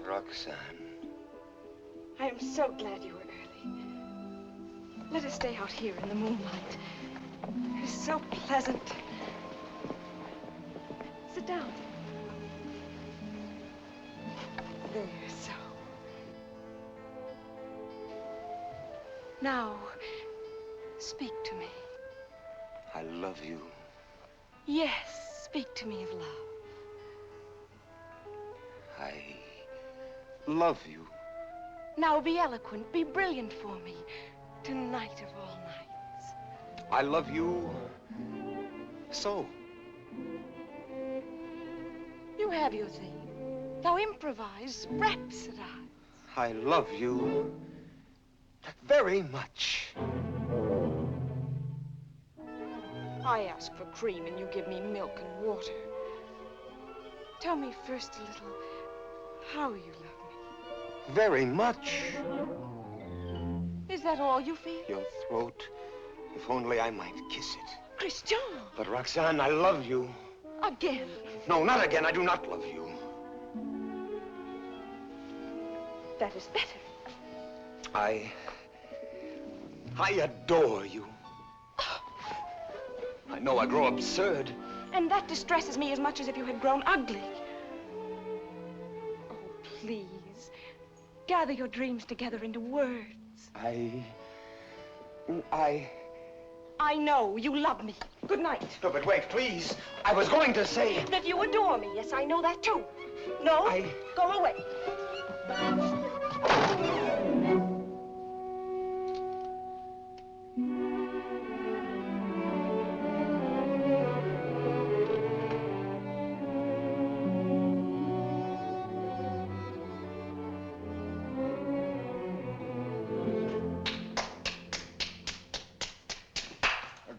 Roxanne. I am so glad you were early. Let us stay out here in the moonlight. It is so pleasant. Sit down. There, so. Now, speak to me. I love you. Yes, speak to me of love. I love you. Now be eloquent, be brilliant for me. Tonight of all nights. I love you so. You have your theme. Now improvise, rhapsodize. I love you very much. I ask for cream and you give me milk and water. Tell me first a little how you love me. Very much. Is that all you feel? Your throat. If only I might kiss it. Christian! But Roxanne, I love you. Again. No, not again. I do not love you. That is better. I adore you. I know I grow absurd. And that distresses me as much as if you had grown ugly. Oh, please. Gather your dreams together into words. I know you love me. Good night. No, but wait, please. I was going to say... That you adore me. Yes, I know that too. No? Go away.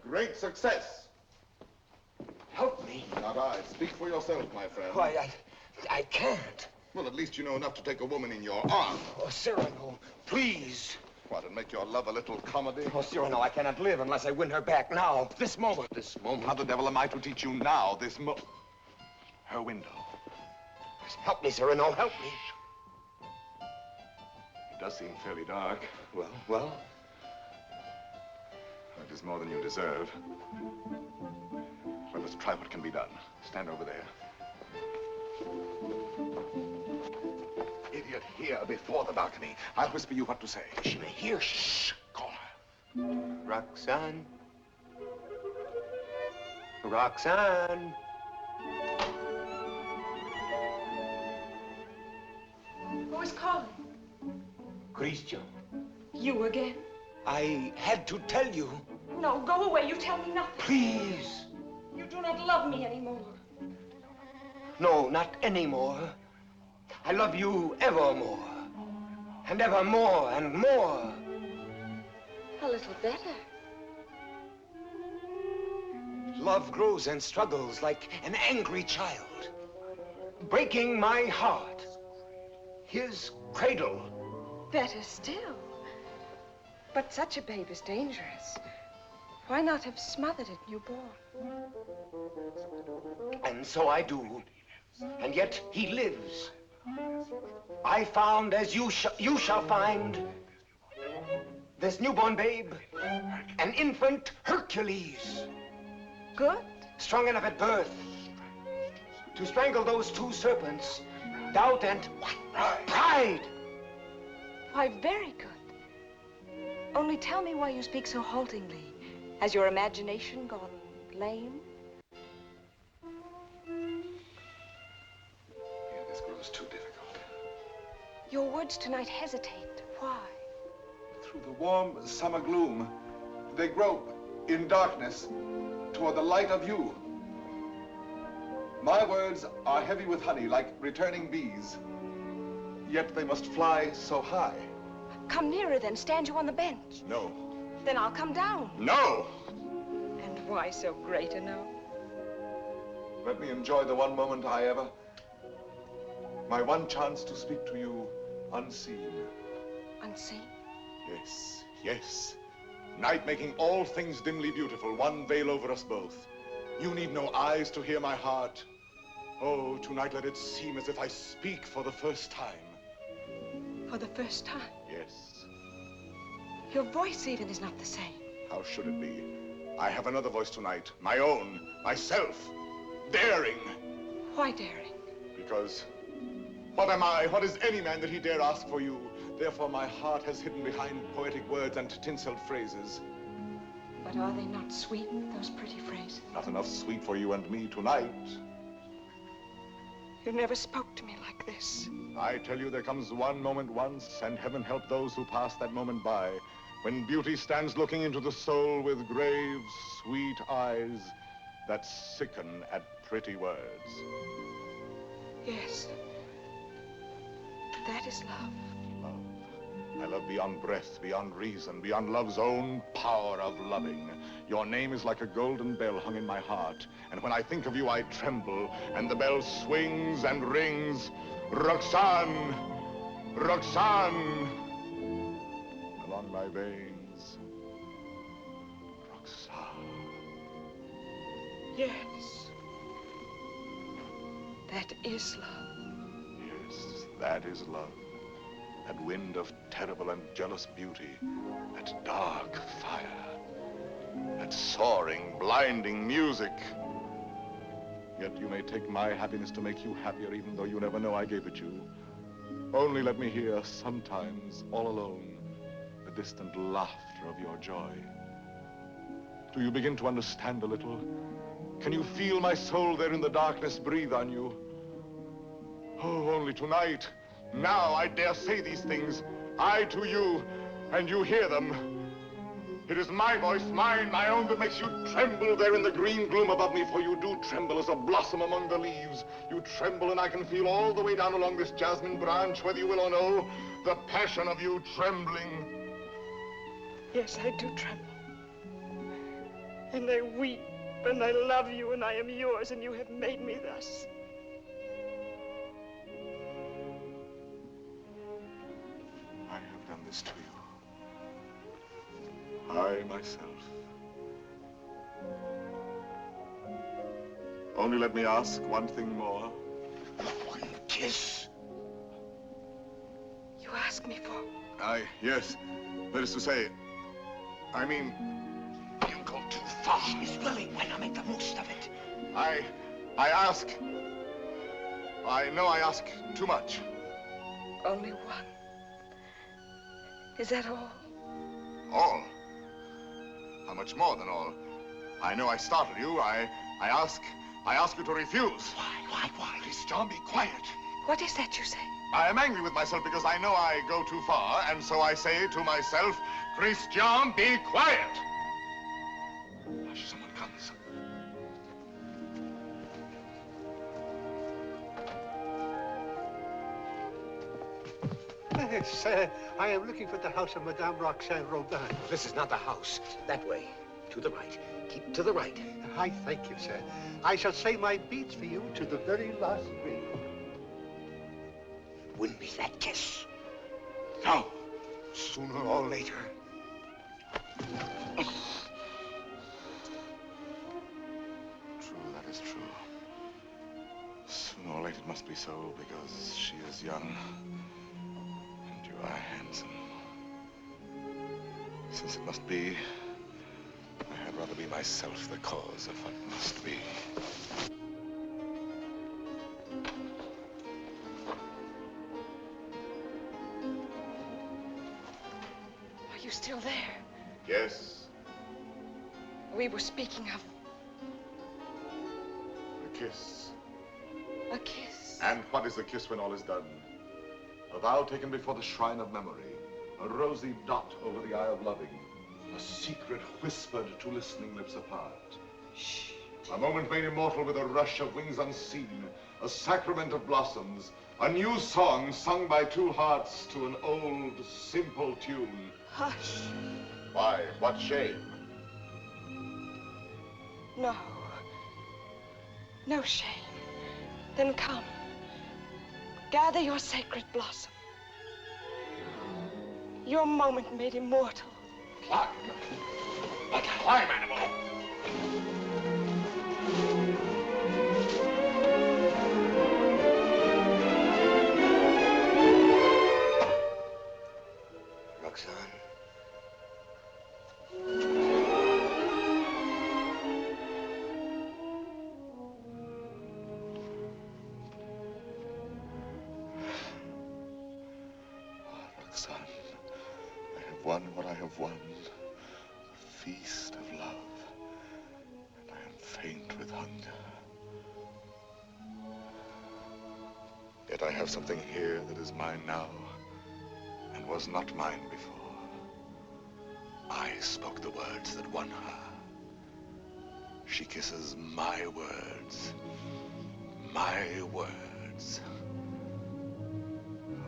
Great success. Help me. Not I. Speak for yourself, my friend. Why, I can't. Well, at least you know enough to take a woman in your arms. Oh, Cyrano, please. What, and make your love a little comedy? Oh, Cyrano, I cannot live unless I win her back now. This moment. This moment? How the devil am I to teach you now, this her window. Help me, Cyrano, help me. It does seem fairly dark. Well? It is more than you deserve. Well, let's try what can be done. Stand over there. Idiot, here before the balcony. I'll whisper you what to say. She may hear. Shh. Call her. Roxanne. Roxanne. Who is calling? Christian. You again? I had to tell you. No, go away. You tell me nothing. Please. You do not love me anymore. No, not anymore. I love you evermore. And evermore and more. A little better. Love grows and struggles like an angry child, breaking my heart. His cradle. Better still. But such a babe is dangerous. Why not have smothered it newborn? And so I do. And yet he lives. I found, as you shall find, this newborn babe, an infant Hercules. Good. Strong enough at birth to strangle those two serpents, doubt and pride. Why, very good. Only tell me why you speak so haltingly. Has your imagination gone lame? Yeah, this grows too difficult. Your words tonight hesitate. Why? Through the warm summer gloom, they grope in darkness toward the light of you. My words are heavy with honey, like returning bees. Yet they must fly so high. Come nearer then. Stand you on the bench. No. Then I'll come down. No! And why so great a no? Let me enjoy the one moment I ever... my one chance to speak to you unseen. Unseen? Yes, yes. Night making all things dimly beautiful, one veil over us both. You need no eyes to hear my heart. Oh, tonight let it seem as if I speak for the first time. For the first time? Yes. Your voice even is not the same. How should it be? I have another voice tonight, my own, myself, daring. Why daring? Because what am I, what is any man that he dare ask for you? Therefore my heart has hidden behind poetic words and tinseled phrases. But are they not sweet, those pretty phrases? Not enough sweet for you and me tonight. You never spoke to me like this. I tell you, there comes one moment once, and heaven help those who pass that moment by, when beauty stands looking into the soul with grave, sweet eyes that sicken at pretty words. Yes. That is love. Love. I love beyond breath, beyond reason, beyond love's own power of loving. Your name is like a golden bell hung in my heart, and when I think of you, I tremble, and the bell swings and rings. Roxane! Roxane! Along my veins. Roxane. Yes. That is love. Yes, that is love. That wind of terrible and jealous beauty. That dark fire. That soaring, blinding music. Yet you may take my happiness to make you happier, even though you never know I gave it you. Only let me hear, sometimes, all alone, the distant laughter of your joy. Do you begin to understand a little? Can you feel my soul there in the darkness breathe on you? Oh, only tonight, now I dare say these things, I to you, and you hear them. It is my voice, mine, my own, that makes you tremble there in the green gloom above me, for you do tremble as a blossom among the leaves. You tremble, and I can feel all the way down along this jasmine branch, whether you will or no, the passion of you trembling. Yes, I do tremble. And I weep, and I love you, and I am yours, and you have made me thus. I have done this to you. I, myself. Only let me ask one thing more. One kiss. You ask me for? Yes. That is to say, I mean, you go too far. She's willing. Why not make the most of it? I ask. I know I ask too much. Only one. Is that all? All? How much more than all? I know I startled you. I ask you to refuse. Why? Christian, be quiet. What is that you say? I am angry with myself because I know I go too far, and so I say to myself, Christian, be quiet. Hush, someone comes. Yes, I am looking for the house of Madame Roxane Robin. This is not the house. That way. To the right. Keep to the right. I thank you, sir. I shall say my beads for you to the very last ring. Win me that kiss. No. Sooner or later. True, that is true. Sooner or later it must be so, because she is young. And you are handsome. Since it must be, I had rather be myself the cause of what must be. Are you still there? Yes, We were speaking of a kiss. a kiss. And what is a kiss when all is done? A vow taken before the shrine of memory. A rosy dot over the eye of loving. A secret whispered to listening lips apart. Shh. A moment made immortal with a rush of wings unseen. A sacrament of blossoms. A new song sung by two hearts to an old, simple tune. Hush. Why, what shame? No. No shame. Then come. Gather your sacred blossom. Your moment made immortal. Climb. Climb, animal. Roxanne. Roxanne, I have won what I have won. A feast of love. And I am faint with hunger. Yet I have something here that is mine now and was not mine before. I spoke the words that won her. She kisses my words. My words.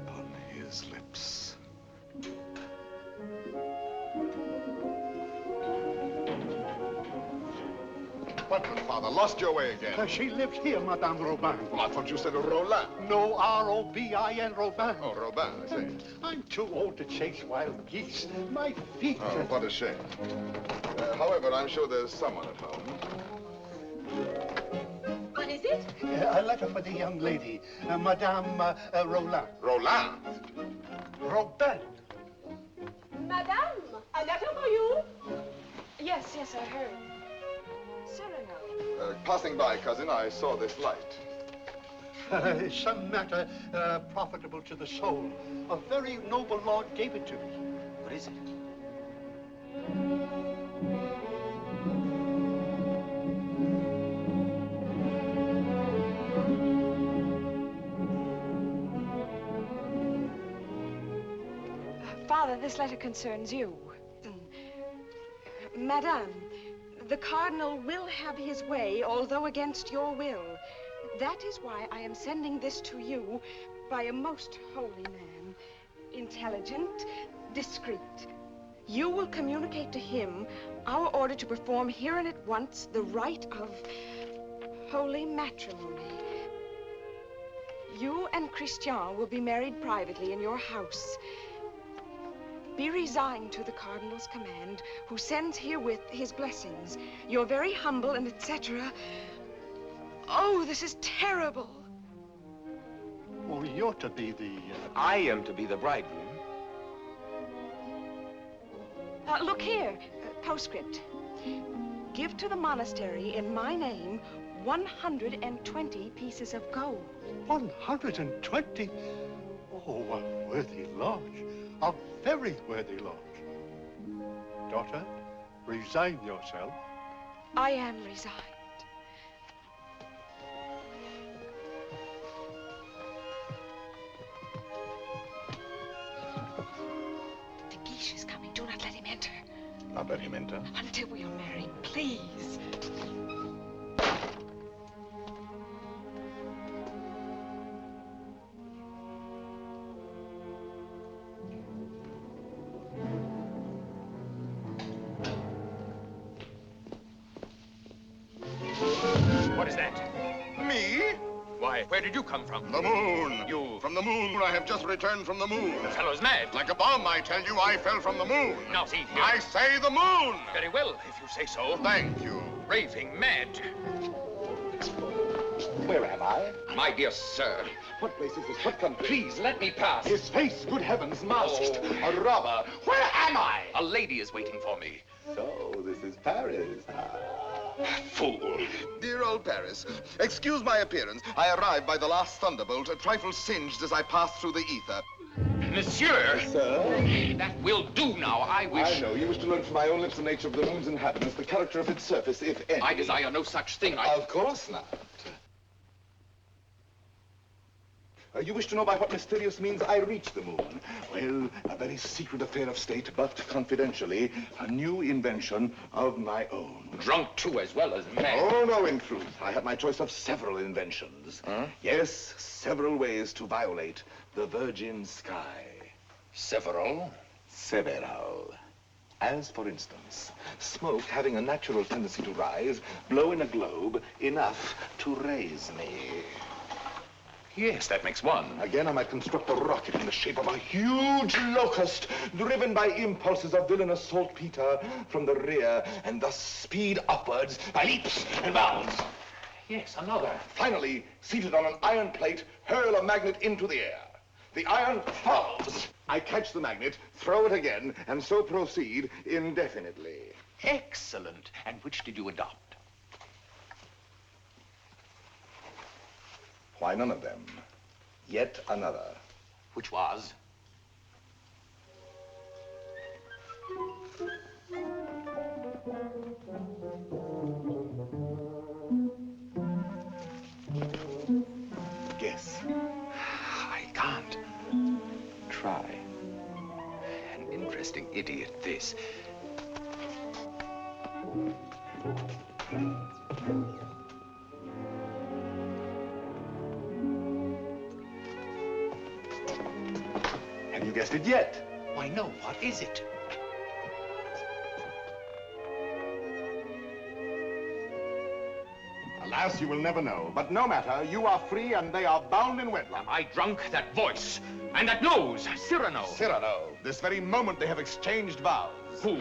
Upon his lips. What, good father? Lost your way again? She lives here, Madame Robin. Well, I thought you said Roland. No, R-O-B-I-N, Robin. Oh, Robin, I see. I'm too old to chase wild geese. My feet... Oh, what a shame. However, I'm sure there's someone at home. What is it? A letter for the young lady, Madame Roland. Roland? Robin. Madame, a letter for you? Yes, I heard. Cyrano. Passing by, cousin, I saw this light. Some matter profitable to the soul. A very noble lord gave it to me. What is it? Father, this letter concerns you. Madame, the cardinal will have his way, although against your will. That is why I am sending this to you by a most holy man. Intelligent, discreet. You will communicate to him our order to perform here and at once the rite of holy matrimony. You and Christian will be married privately in your house. Be resigned to the cardinal's command, who sends herewith his blessings. You're very humble and etc. Oh, this is terrible. Oh, you're to be the... I am to be the bridegroom. Look here, postscript. Give to the monastery in my name 120 pieces of gold. 120? Oh, a worthy lodge. A very worthy lodge. Daughter, resign yourself. I am resigned. De Guiche is coming. Do not let him enter. Not let him enter. Until we are married, please. What is that? Me? Why, where did you come from? The moon. You... From the moon. I have just returned from the moon. The fellow's mad. Like a bomb, I tell you, I fell from the moon. Now, see here. I say the moon. Very well, if you say so. Thank you. Raving mad. Where am I? My dear sir, What place is this? What country? please let me pass. His face, good heavens, masked. Oh. A robber. Where am I? A lady is waiting for me. So, this is Paris. Fool. Dear old Paris, excuse my appearance. I arrived by the last thunderbolt, a trifle singed as I passed through the ether. Monsieur! Sir? That will do now. I wish... I know. You wish to learn from my own lips the nature of the moon's inhabitants, the character of its surface, if any. I desire no such thing. Of course not. You wish to know by what mysterious means I reached the moon? Well, a very secret affair of state, but confidentially, a new invention of my own. Drunk too, as well as mad. Oh, no, in truth. I had my choice of several inventions. Huh? Yes, several ways to violate the virgin sky. Several? Several. As, for instance, smoke having a natural tendency to rise, blow in a globe enough to raise me. Yes, that makes one. Again, I might construct a rocket in the shape of a huge locust, driven by impulses of villainous saltpeter from the rear, and thus speed upwards by leaps and bounds. Yes, another. Finally, seated on an iron plate, hurl a magnet into the air. The iron falls. I catch the magnet, throw it again, and so proceed indefinitely. Excellent. And which did you adopt? Why, none of them. Yet another. Which was? Guess. I can't. Try. An interesting idiot, this. Have you guessed it yet? Why, no. What is it? Alas, you will never know. But no matter, you are free and they are bound in wedlock. Am I drunk? That voice and that nose. Cyrano. Cyrano. This very moment they have exchanged vows. Who?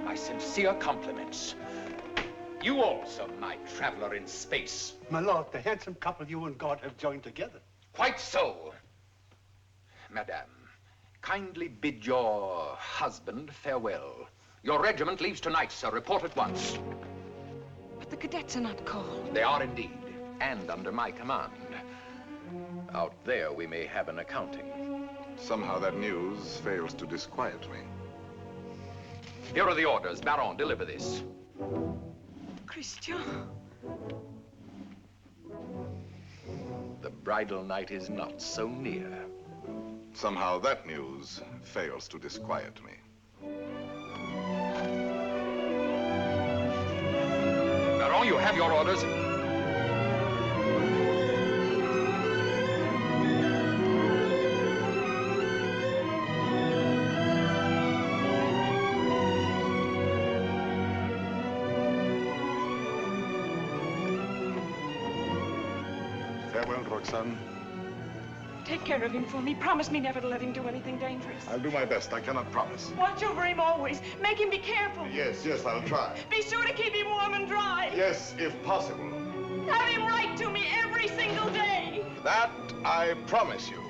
My sincere compliments. You also, my traveler in space. My lord, the handsome couple you and God have joined together. Quite so. Madame, kindly bid your husband farewell. Your regiment leaves tonight, sir. Report at once. But the cadets are not called. They are indeed, and under my command. Out there we may have an accounting. Somehow that news fails to disquiet me. Here are the orders. Baron, deliver this. Christian. The bridal night is not so near. Somehow that news fails to disquiet me. Baron, you have your orders. Farewell, Roxanne. Take care of him for me. Promise me never to let him do anything dangerous. I'll do my best. I cannot promise. Watch over him always. Make him be careful. Yes, I'll try. Be sure to keep him warm and dry. Yes, if possible. Have him write to me every single day. That I promise you.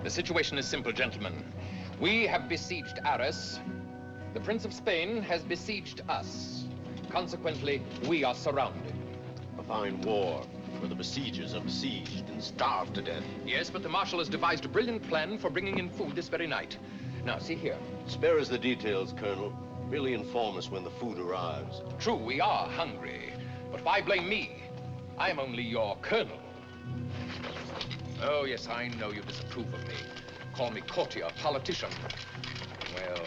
The situation is simple, gentlemen. We have besieged Arras. The Prince of Spain has besieged us. Consequently, we are surrounded. A fine war, where the besiegers are besieged and starved to death. Yes, but the Marshal has devised a brilliant plan for bringing in food this very night. Now, see here. Spare us the details, Colonel. Merely inform us when the food arrives. True, we are hungry. But why blame me? I'm only your colonel. Oh, yes, I know you disapprove of me. Call me courtier, politician. Well,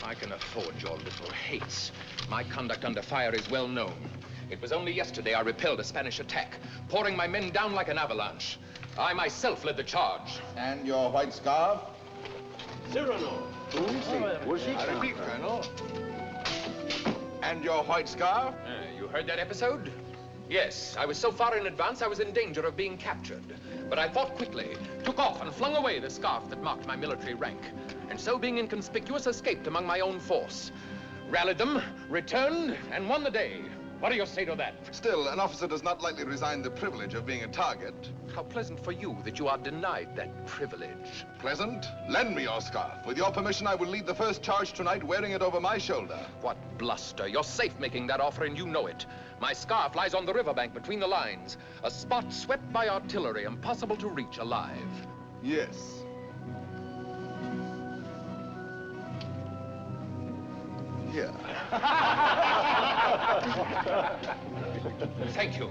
I can afford your little hates. My conduct under fire is well known. It was only yesterday I repelled a Spanish attack, pouring my men down like an avalanche. I myself led the charge. And your white scarf? Cyrano. I repeat, Colonel. And your white scarf? You heard that episode? Yes, I was so far in advance I was in danger of being captured. But I fought quickly, took off and flung away the scarf that marked my military rank. And so, being inconspicuous, escaped among my own force. Rallied them, returned, and won the day. What do you say to that? Still, an officer does not lightly resign the privilege of being a target. How pleasant for you that you are denied that privilege. Pleasant? Lend me your scarf. With your permission, I will lead the first charge tonight wearing it over my shoulder. What bluster. You're safe making that offer, and you know it. My scarf lies on the riverbank between the lines, a spot swept by artillery, impossible to reach alive. Yes. Here. Thank you.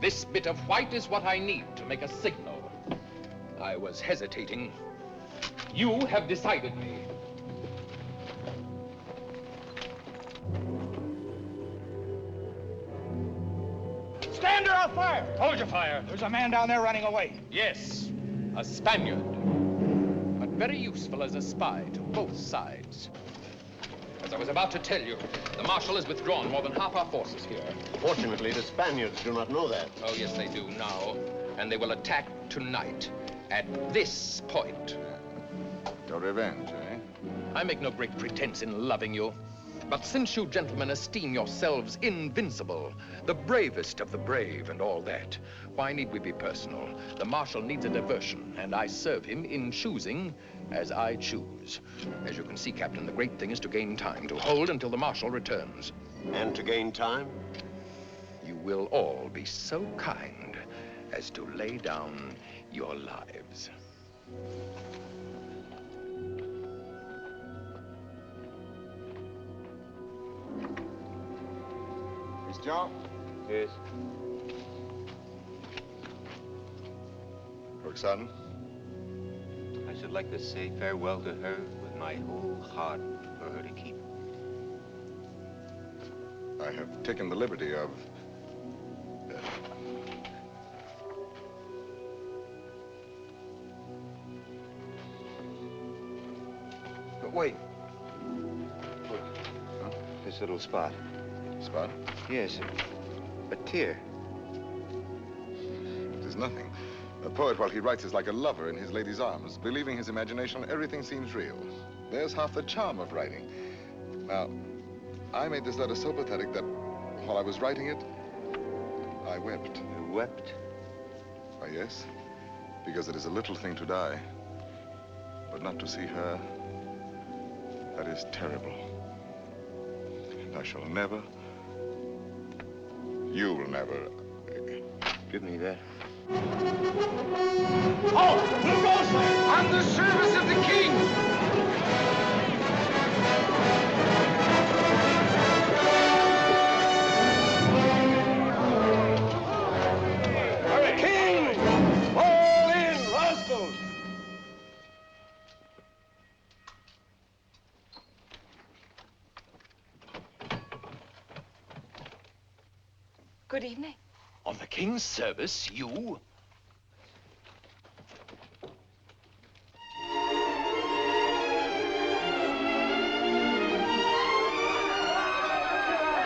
This bit of white is what I need to make a signal. I was hesitating. You have decided me. Stand or I'll fire! Hold your fire. There's a man down there running away. Yes, a Spaniard. But very useful as a spy to both sides. As I was about to tell you, the Marshal has withdrawn more than half our forces here. Fortunately, the Spaniards do not know that. Oh, yes, they do now. And they will attack tonight, at this point. Your revenge, eh? I make no great pretense in loving you. But since you gentlemen esteem yourselves invincible, the bravest of the brave and all that, why need we be personal? The Marshal needs a diversion, and I serve him in choosing as I choose. As you can see, Captain, the great thing is to gain time, to hold until the Marshal returns. And to gain time? You will all be so kind as to lay down your lives. Miss John? Yes. Roxanne? I should like to say farewell to her with my whole heart for her to keep. I have taken the liberty of... But wait. Huh? This little spot. Spot? Yes, a tear. It is nothing. A poet, while he writes, is like a lover in his lady's arms. Believing his imagination, everything seems real. There's half the charm of writing. Now, I made this letter so pathetic that while I was writing it, I wept. You wept? Why, yes, because it is a little thing to die. But not to see her, that is terrible. And I shall never, you will never. Give me that. Oh, who goes there? On the service of the king! King! Fall in, rascals! Good evening. On the king's service, you?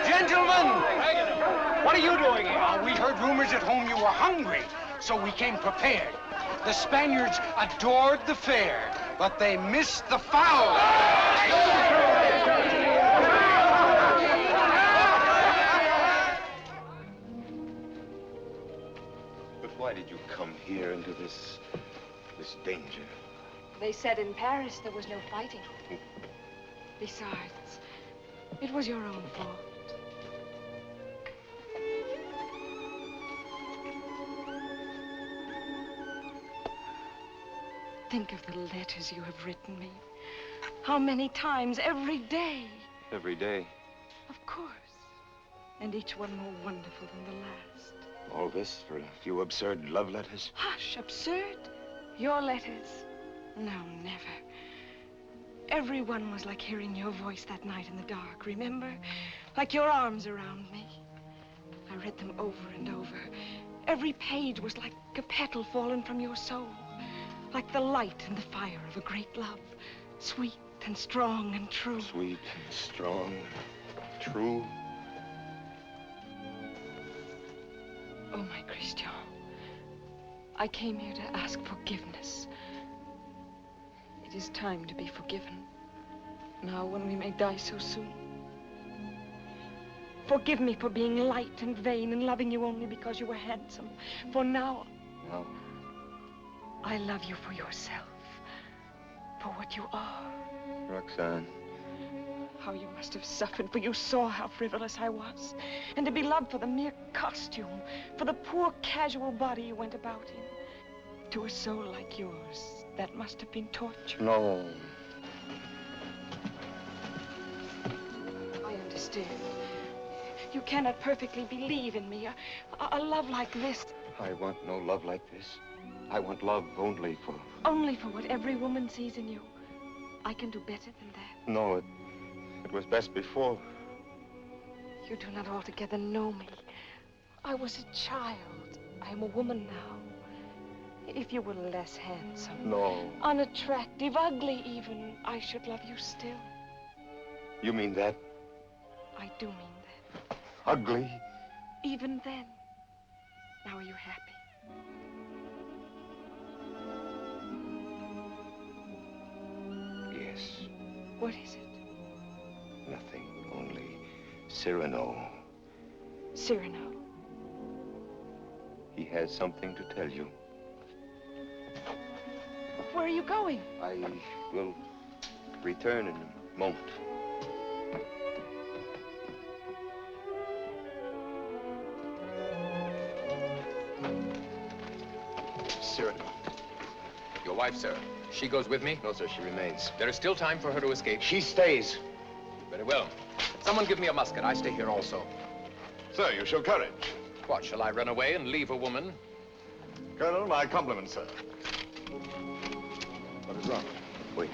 Gentlemen! What are you doing here? We heard rumors at home you were hungry, so we came prepared. The Spaniards adored the fair, but they missed the fowl. But why did you come here into this this danger? They said in Paris there was no fighting. Besides, it was your own fault. Think of the letters you have written me. How many times every day? Every day. Of course. And each one more wonderful than the last. All this for a few absurd love letters? Hush, absurd? Your letters? No, never. Every one was like hearing your voice that night in the dark, remember? Like your arms around me. I read them over and over. Every page was like a petal fallen from your soul. Like the light and the fire of a great love. Sweet and strong and true. Sweet and strong, true. Oh, my Christian. I came here to ask forgiveness. It is time to be forgiven. Now, when we may die so soon. Forgive me for being light and vain and loving you only because you were handsome. For now... No. I love you for yourself. For what you are. Roxanne. How you must have suffered, for you saw how frivolous I was. And to be loved for the mere costume, for the poor casual body you went about in. To a soul like yours, that must have been torture. No. I understand. You cannot perfectly believe in me. A love like this. I want no love like this. I want love only for... Only for what every woman sees in you. I can do better than that. No, it was best before. You do not altogether know me. I was a child. I am a woman now. If you were less handsome... No. Unattractive, ugly even, I should love you still. You mean that? I do mean that. Ugly? Even then. Now are you happy? Yes. What is it? Nothing, only Cyrano. Cyrano. He has something to tell you. Where are you going? I will return in a moment. Cyrano. Your wife, sir. She goes with me? No, sir, she remains. There is still time for her to escape. She stays. Very well. Someone give me a musket. I stay here also. Sir, you show courage. What, shall I run away and leave a woman? Colonel, my compliments, sir. What is wrong? Wait.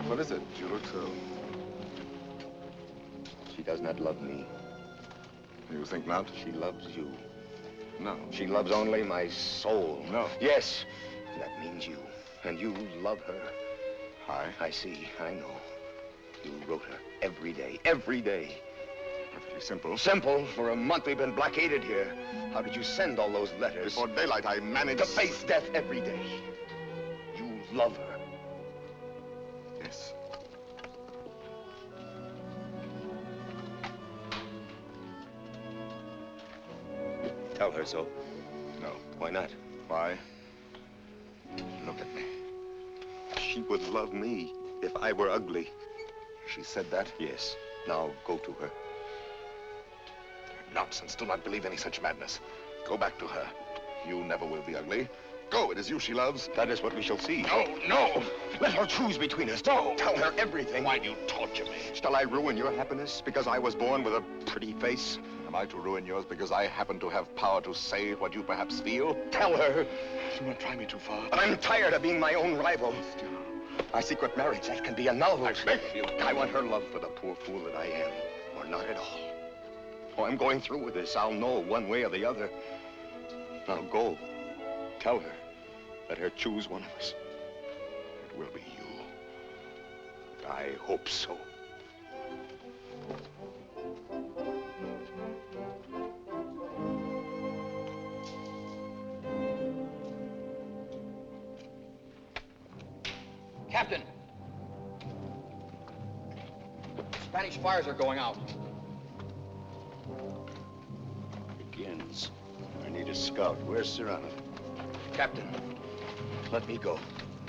What is it? You look so... She does not love me. You think not? She loves you. No. She loves only my soul. No. Yes. That means you. And you love her. I I see. I know. You wrote her every day. Every day. Perfectly simple. Simple. For a month we've been blockaded here. How did you send all those letters? Before daylight, I managed... To face death every day. You love her. Yes. Tell her so. No. Why not? Why? Look at me. She would love me if I were ugly. She said that? Yes. Now go to her. Nonsense. Do not believe any such madness. Go back to her. You never will be ugly. Go. It is you she loves. That is what we shall see. No, no. Let her choose between us. No. Tell her everything. Why do you torture me? Shall I ruin your happiness because I was born with a pretty face? Am I to ruin yours because I happen to have power to say what you perhaps feel? Tell her. Do not try me too far. But I'm tired of being my own rival. Our secret marriage, that can be annulled. I beg of you. I want her love for the poor fool that I am, or not at all. Oh, I'm going through with this. I'll know one way or the other. Now go. Tell her. Let her choose one of us. It will be you. I hope so. Captain! Spanish fires are going out. Begins. I need a scout. Where's Cyrano? Captain, let me go.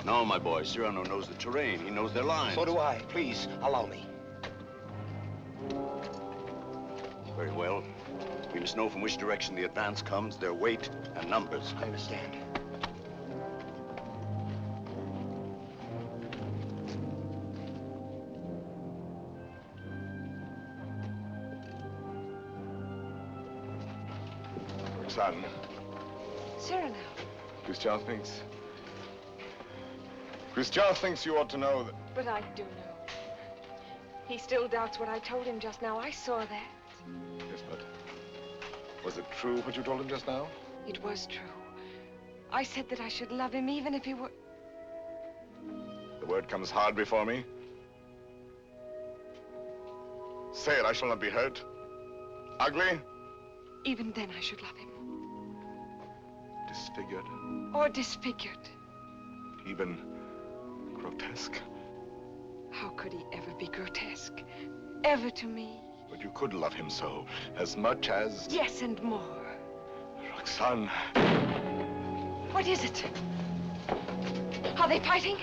No, my boy. Cyrano knows the terrain. He knows their lines. So do I. Please, allow me. Very well. We must know from which direction the advance comes, their weight and numbers. I understand. Roxanne, Cyrano. Christian thinks you ought to know that... But I do know. He still doubts what I told him just now. I saw that. Yes, but was it true what you told him just now? It was true. I said that I should love him even if he were... The word comes hard before me. Say it, I shall not be hurt. Ugly? Even then I should love him. Disfigured? Or disfigured. Even grotesque? How could he ever be grotesque? Ever to me? But you could love him so, as much as... Yes, and more. Roxanne. What is it? Are they fighting?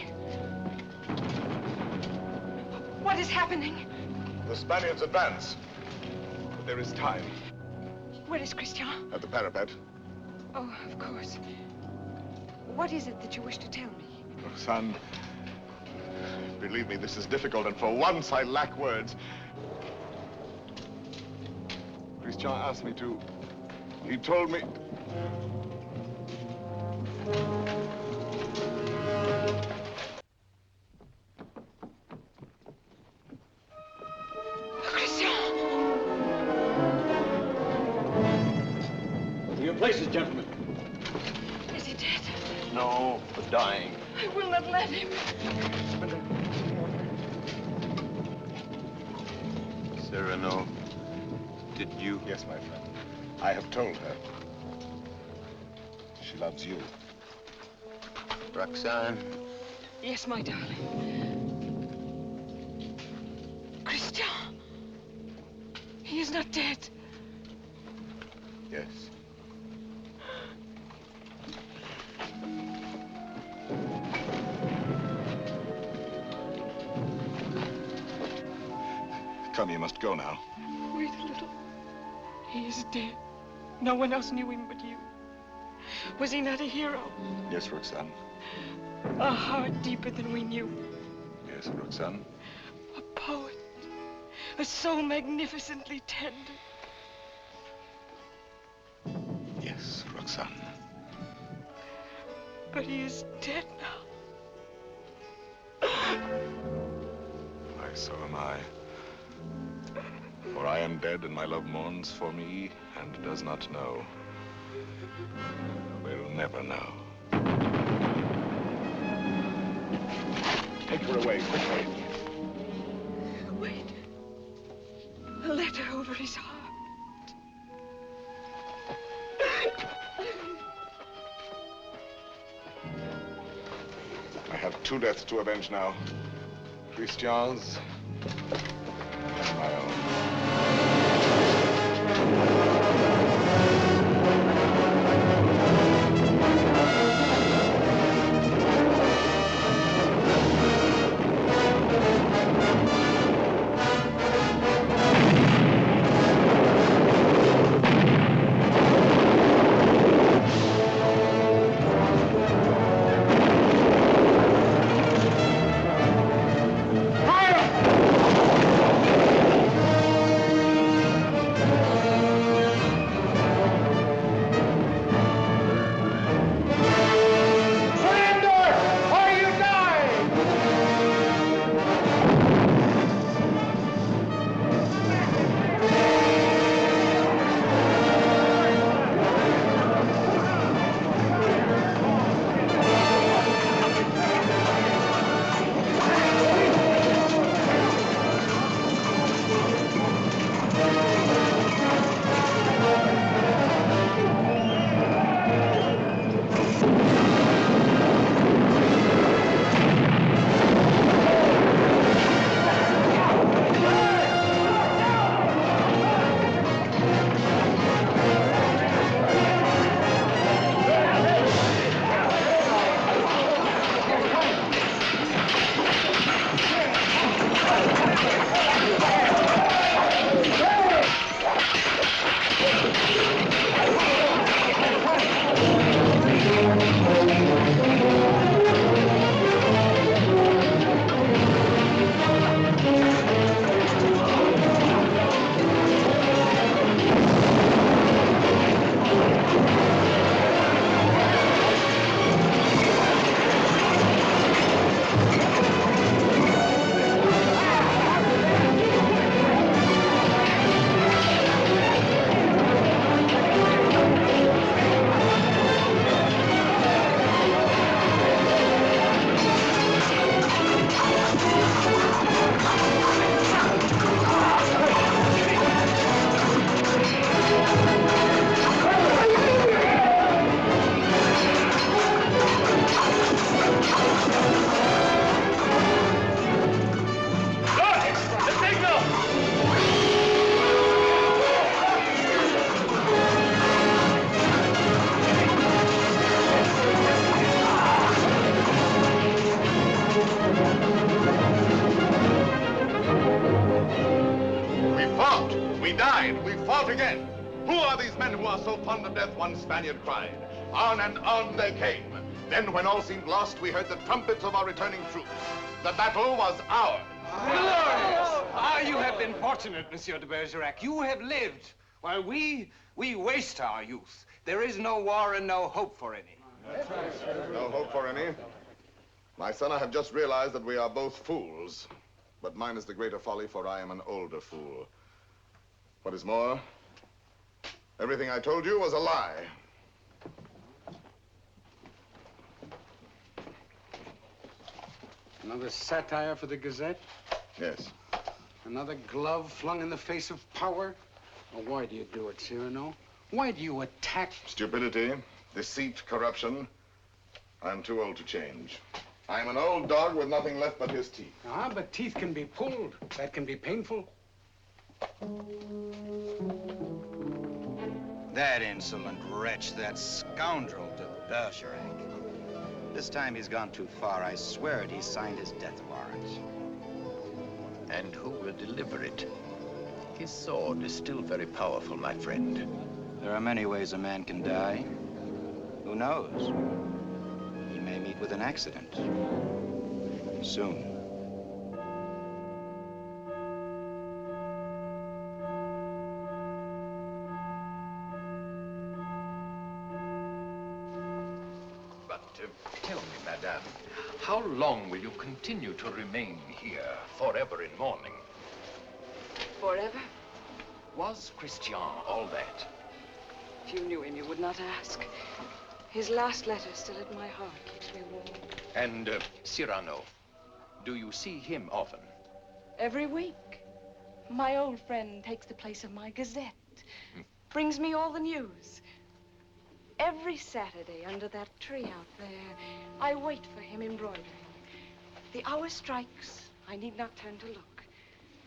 What is happening? The Spaniards advance. But there is time. Where is Christian? At the parapet. Oh, of course. What is it that you wish to tell me? Roxanne, believe me, this is difficult, and for once I lack words. Christian asked me to... He told me... To your places, gentlemen. Is he dead? No, but dying. I will not let him. Cyrano, did you... Yes, my friend. I have told her. She loves you. Roxanne. Yes, my darling. Christian. He is not dead. Yes. Come, you must go now. Wait a little. He is dead. No one else knew him but you. Was he not a hero? Yes, Roxanne. A heart deeper than we knew. Yes, Roxanne. A poet. A soul magnificently tender. Yes, Roxanne. But he is dead now. Why, so am I. For I am dead, and my love mourns for me, and does not know. Will never know. Take her away, quickly. Wait. A letter over his heart. I have two deaths to avenge now. Christian's and my own. Who are these men who are so fond of death? One Spaniard cried. On and on they came. Then, when all seemed lost, we heard the trumpets of our returning troops. The battle was ours. Glorious! Ah, you have been fortunate, Monsieur de Bergerac. You have lived, while we waste our youth. There is no war and no hope for any. No hope for any? My son, I have just realized that we are both fools. But mine is the greater folly, for I am an older fool. What is more, everything I told you was a lie. Another satire for the Gazette? Yes. Another glove flung in the face of power? Well, why do you do it, Cyrano? Why do you attack? Stupidity, deceit, corruption. I'm too old to change. I'm an old dog with nothing left but his teeth. Ah, but teeth can be pulled. That can be painful. That insolent wretch, that scoundrel de Bergerac. This time he's gone too far. I swear it, he signed his death warrant. And who will deliver it? His sword is still very powerful, my friend. There are many ways a man can die. Who knows? He may meet with an accident. Soon. Tell me, madame, how long will you continue to remain here, forever in mourning? Forever? Was Christian all that? If you knew him, you would not ask. His last letter still at my heart keeps me warm. And Cyrano, do you see him often? Every week. My old friend takes the place of my Gazette. Brings me all the news. Every Saturday under that tree out there, I wait for him embroidering. The hour strikes, I need not turn to look.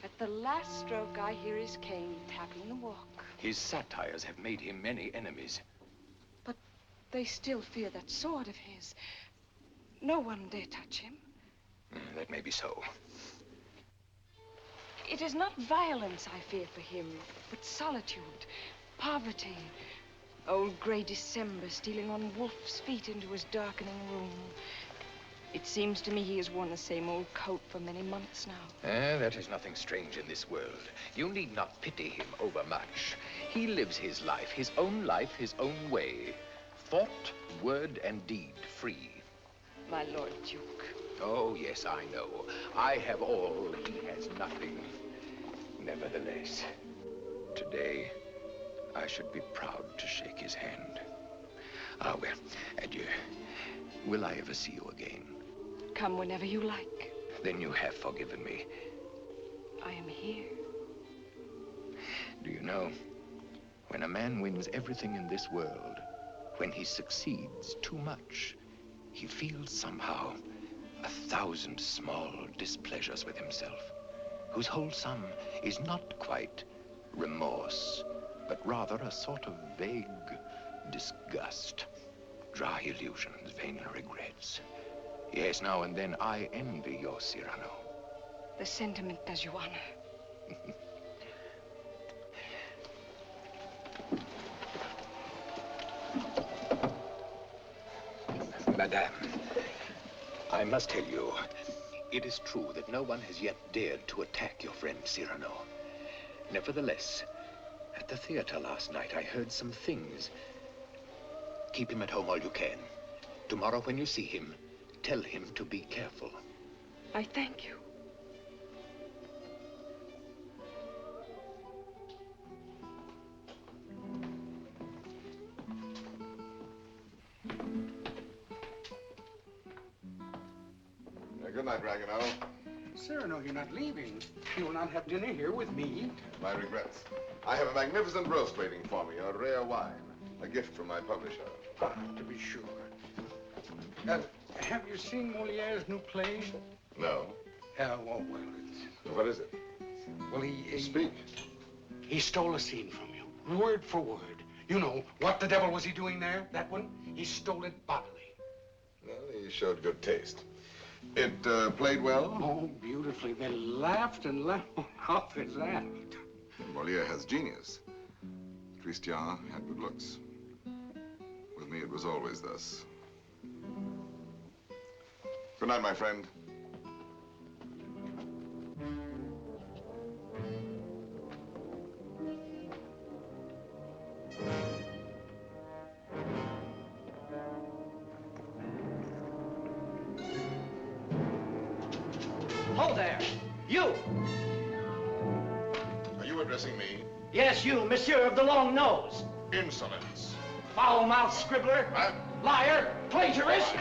At the last stroke, I hear his cane tapping the walk. His satires have made him many enemies. But they still fear that sword of his. No one dare touch him. That may be so. It is not violence I fear for him, but solitude, poverty. Old gray December stealing on wolf's feet into his darkening room. It seems to me he has worn the same old coat for many months now. That is nothing strange in this world. You need not pity him overmuch. He lives his life, his own way. Thought, word, and deed free. My Lord Duke. Oh, yes, I know. I have all, he has nothing. Nevertheless, today, I should be proud to shake his hand. Ah, well, adieu. Will I ever see you again? Come whenever you like. Then you have forgiven me. I am here. Do you know, when a man wins everything in this world, when he succeeds too much, he feels somehow 1,000 small displeasures with himself, whose whole sum is not quite remorse, but rather a sort of vague disgust, dry illusions, vain regrets. Yes, now and then I envy your Cyrano. The sentiment does you honor. Madame, I must tell you, it is true that no one has yet dared to attack your friend Cyrano. Nevertheless, at the theater last night, I heard some things. Keep him at home all you can. Tomorrow, when you see him, tell him to be careful. I thank you. Good night, Dragano. Cyrano, you're not leaving. You will not have dinner here with me. My regrets. I have a magnificent roast waiting for me, a rare wine. A gift from my publisher. Ah, to be sure. Have you seen Moliere's new play? No. Oh, well, it's... What is it? Well, he... Speak. He stole a scene from you, word for word. You know, what the devil was he doing there? That one? He stole it bodily. Well, he showed good taste. It played well? Oh, beautifully. They laughed and laughed. How they laughed. Moliere has genius. Christian had good looks. With me, it was always thus. Good night, my friend. Ho there! You! Are you addressing me? Yes, you, Monsieur of the Long Nose. Insolence. Foul-mouthed scribbler. Liar. Plagiarist.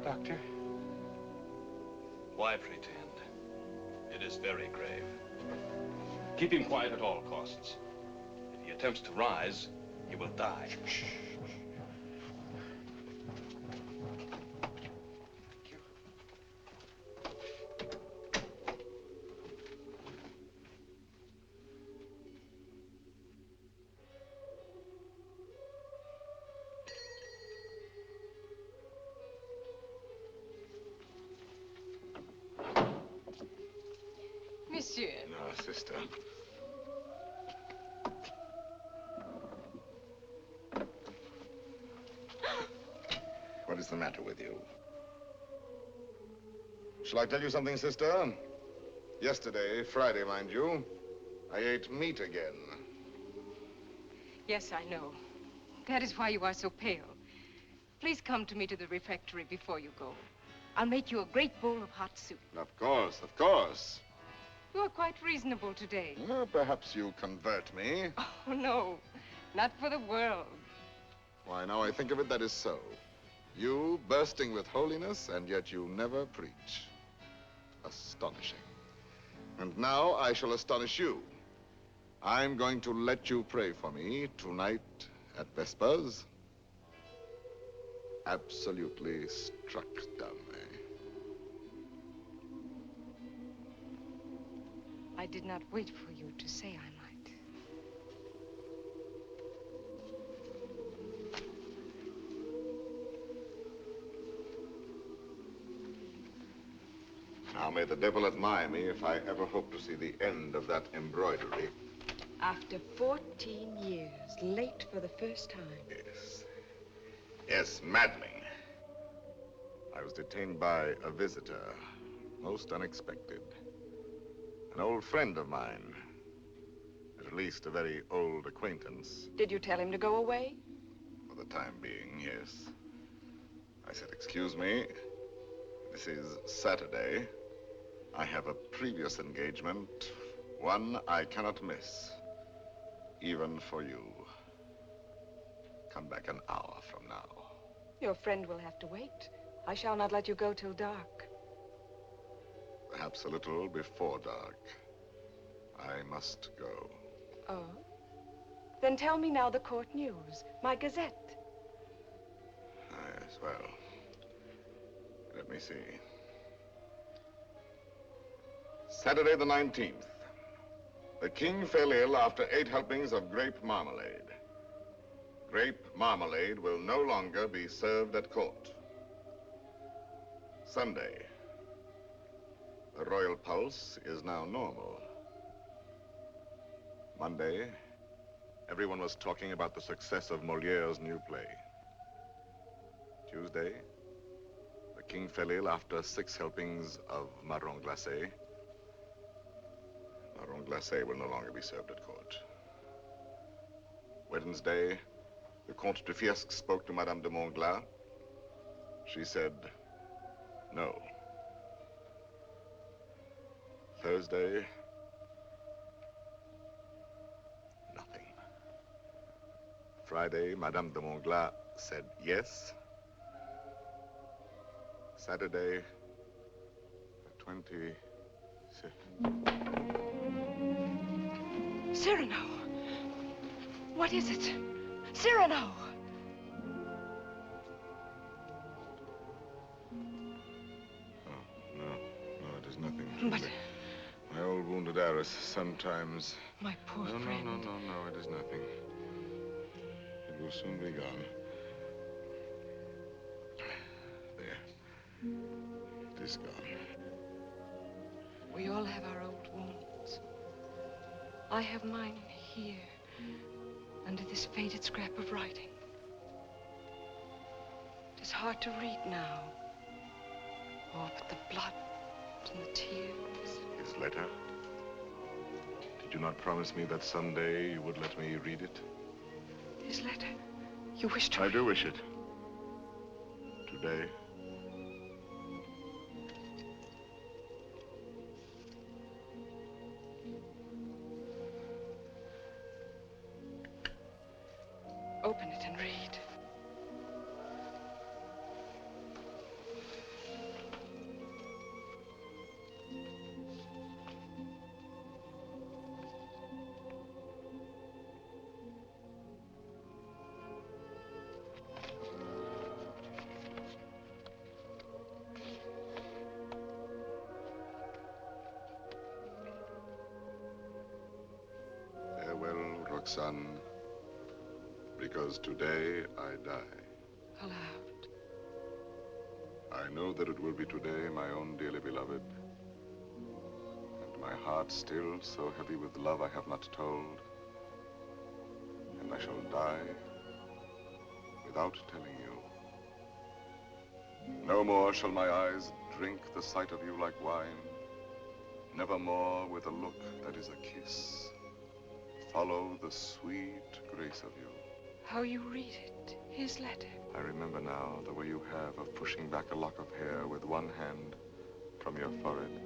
Doctor? Why pretend? It is very grave. Keep him quiet at all costs. If he attempts to rise, he will die. Monsieur. No, sister. What is the matter with you? Shall I tell you something, sister? Yesterday, Friday, mind you, I ate meat again. Yes, I know. That is why you are so pale. Please come to me to the refectory before you go. I'll make you a great bowl of hot soup. Of course, of course. You are quite reasonable today. Well, perhaps you convert me. Oh, no. Not for the world. Why, now I think of it, that is so. You bursting with holiness, and yet you never preach. Astonishing. And now I shall astonish you. I'm going to let you pray for me tonight at Vespers. Absolutely struck dumb, eh? I did not wait for you to say I might. Now may the devil admire me if I ever hope to see the end of that embroidery. After 14 years, late for the first time. Yes. Yes, maddening. I was detained by a visitor, most unexpected. An old friend of mine. At least a very old acquaintance. Did you tell him to go away? For the time being, yes. I said, excuse me, this is Saturday. I have a previous engagement, one I cannot miss, even for you. Come back an hour from now. Your friend will have to wait. I shall not let you go till dark. Perhaps a little before dark. I must go. Oh? Then tell me now the court news, my gazette. Yes, well, let me see. Saturday the 19th. The king fell ill after 8 helpings of grape marmalade. Grape marmalade will no longer be served at court. Sunday. The royal pulse is now normal. Monday, everyone was talking about the success of Moliere's new play. Tuesday, the king fell ill after 6 helpings of marron glacé. Marron glacé will no longer be served at court. Wednesday, the Comte de Fiesque spoke to Madame de Montglat. She said, no. Thursday, Friday, Madame de Montglat said yes. Saturday, the 25th. Cyrano! What is it? Cyrano! No, it is nothing. But... truly. My old wounded heiress sometimes... My poor friend. No, it is nothing. It will soon be gone. There. It is gone. We all have our old wounds. I have mine here, under this faded scrap of writing. It is hard to read now. Oh, but the blood and the tears. His letter? Did you not promise me that someday you would let me read it? His letter? You wish to... I do wish it. Today. Open it and read. Farewell, Roxane, because today I die. Aloud. I know that it will be today, my own dearly beloved. And my heart still so heavy with love I have not told. And I shall die without telling you. No more shall my eyes drink the sight of you like wine. Nevermore with a look that is a kiss. Follow the sweet grace of you. How you read it, his letter. I remember now the way you have of pushing back a lock of hair with one hand from your forehead.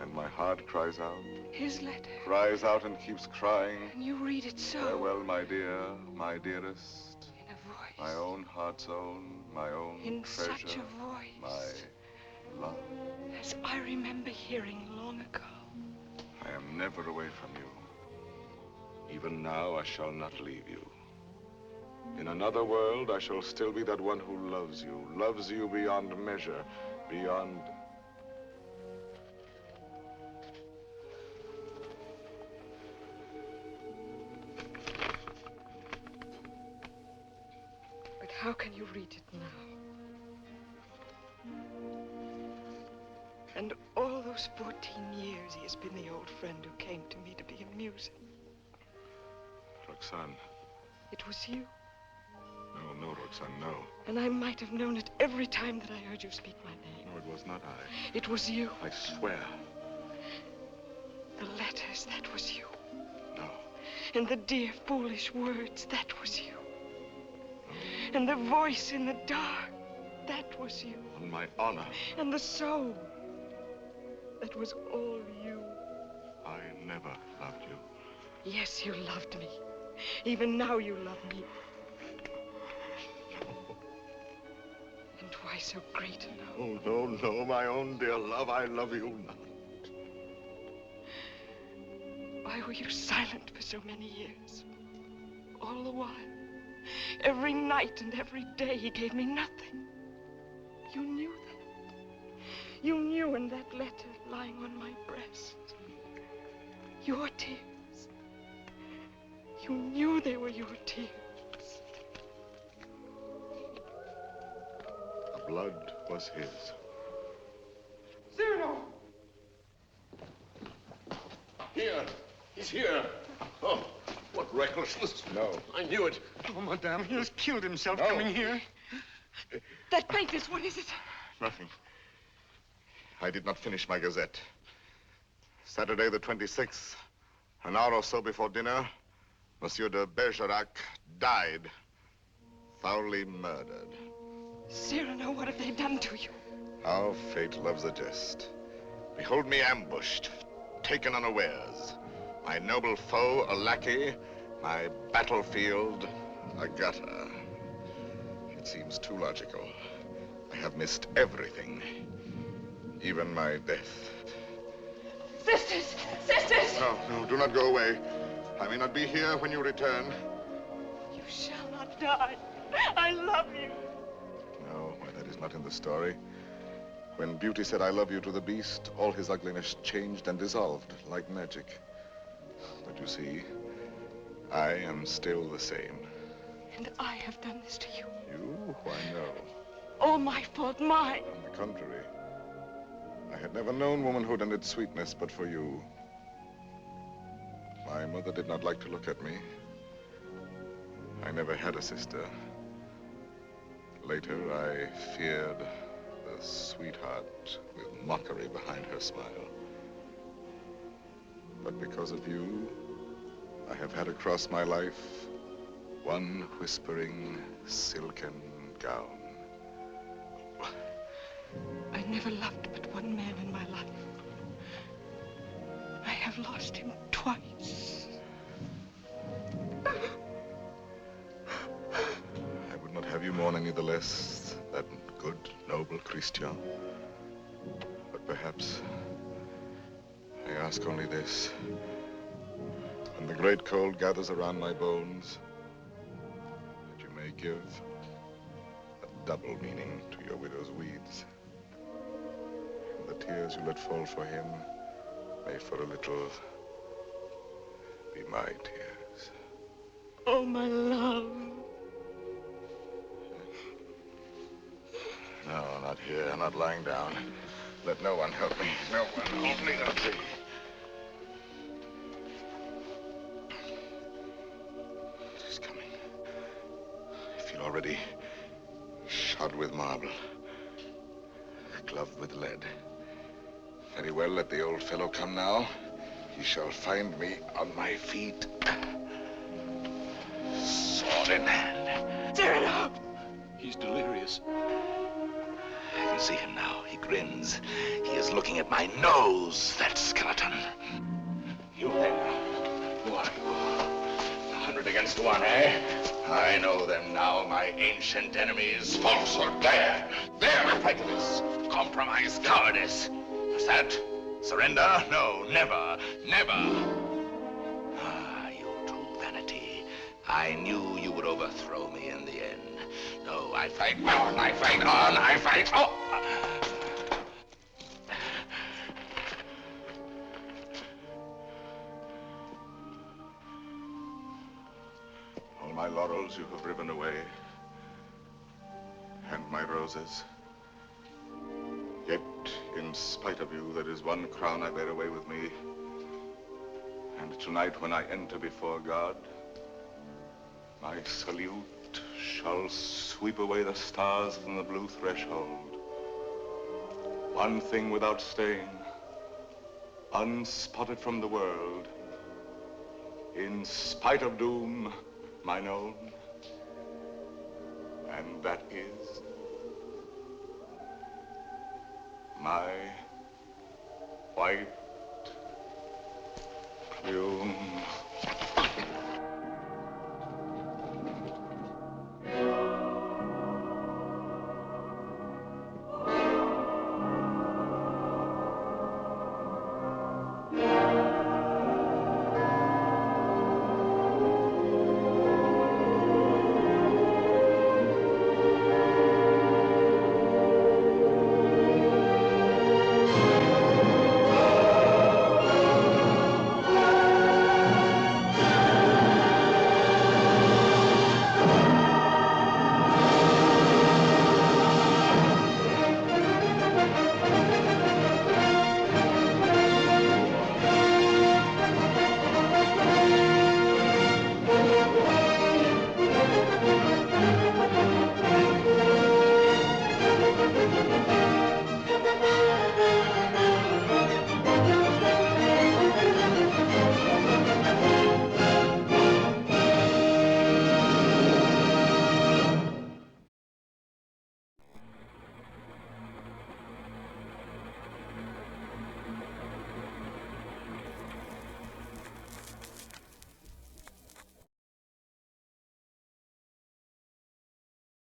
And my heart cries out. His letter. Cries out and keeps crying. And you read it so. Farewell, my dear, my dearest. In a voice. My own heart's own, my own in treasure. Such a voice. My love. As I remember hearing long ago. I am never away from you. Even now, I shall not leave you. In another world, I shall still be that one who loves you beyond measure, beyond... But how can you read it now? And all those 14 years he has been the old friend who came to me to be amusing. Roxane. It was you. No, Roxane, no. And I might have known it every time that I heard you speak my name. No, it was not I. It was you. I swear. The letters, that was you. No. And the dear, foolish words, that was you. And the voice in the dark, that was you. On my honor. And the soul, that was all you. I never loved you. Yes, you loved me. Even now you love me. And why so great a love? Oh, no, my own dear love, I love you not. Why were you silent for so many years? All the while, every night and every day, he gave me nothing. You knew that. You knew in that letter lying on my breast. Your tears. You knew they were your tears. The blood was his. Cyrano! Here. He's here. Oh, what recklessness. No. I knew it. Oh, madame, he has killed himself No. coming here. That paintless, what is it? Nothing. I did not finish my gazette. Saturday the 26th, an hour or so before dinner, Monsieur de Bergerac died, foully murdered. Cyrano, what have they done to you? How fate loves a jest. Behold me ambushed, taken unawares. My noble foe, a lackey, my battlefield, Agatha. It seems too logical. I have missed everything. Even my death. Sisters! Sisters! No, no, do not go away. I may not be here when you return. You shall not die. I love you. No, why, that is not in the story. When Beauty said I love you to the beast, all his ugliness changed and dissolved like magic. But you see, I am still the same. And I have done this to you. You? Why, no. All my fault, mine. On the contrary. I had never known womanhood and its sweetness but for you. My mother did not like to look at me. I never had a sister. Later, I feared the sweetheart with mockery behind her smile. But because of you, I have had across my life one whispering silken gown. I never loved but one man in my life. I have lost him twice. I would not have you mourn any the less that good, noble Christian. But perhaps I ask only this. When the great cold gathers around my bones, that you may give a double meaning to your widow's weeds. And the tears you let fall for him may for a little be my tears. Oh, my love. No, not here, not lying down. Let no one help me. No one, only the tree. It is coming. I feel already shod with marble, gloved with lead. Very well, let the old fellow come now. He shall find me on my feet. Sword in hand. Cyrano! He's delirious. I can see him now. He grins. He is looking at my nose, that skeleton. You there. Who are you? 100 against 1, eh? I know them now, my ancient enemies. Falsehood, there. There, prejudice. Compromise, cowardice. What's that? Surrender? No, never, never. Ah, you true vanity. I knew you would overthrow me in the end. No, I fight on, I fight on, I fight on. All my laurels you have riven away, and my roses. Yet, in spite of you, there is one crown I bear away with me. And tonight, when I enter before God, my salute shall sweep away the stars from the blue threshold. One thing without stain, unspotted from the world, in spite of doom, mine own, and that is my white plume.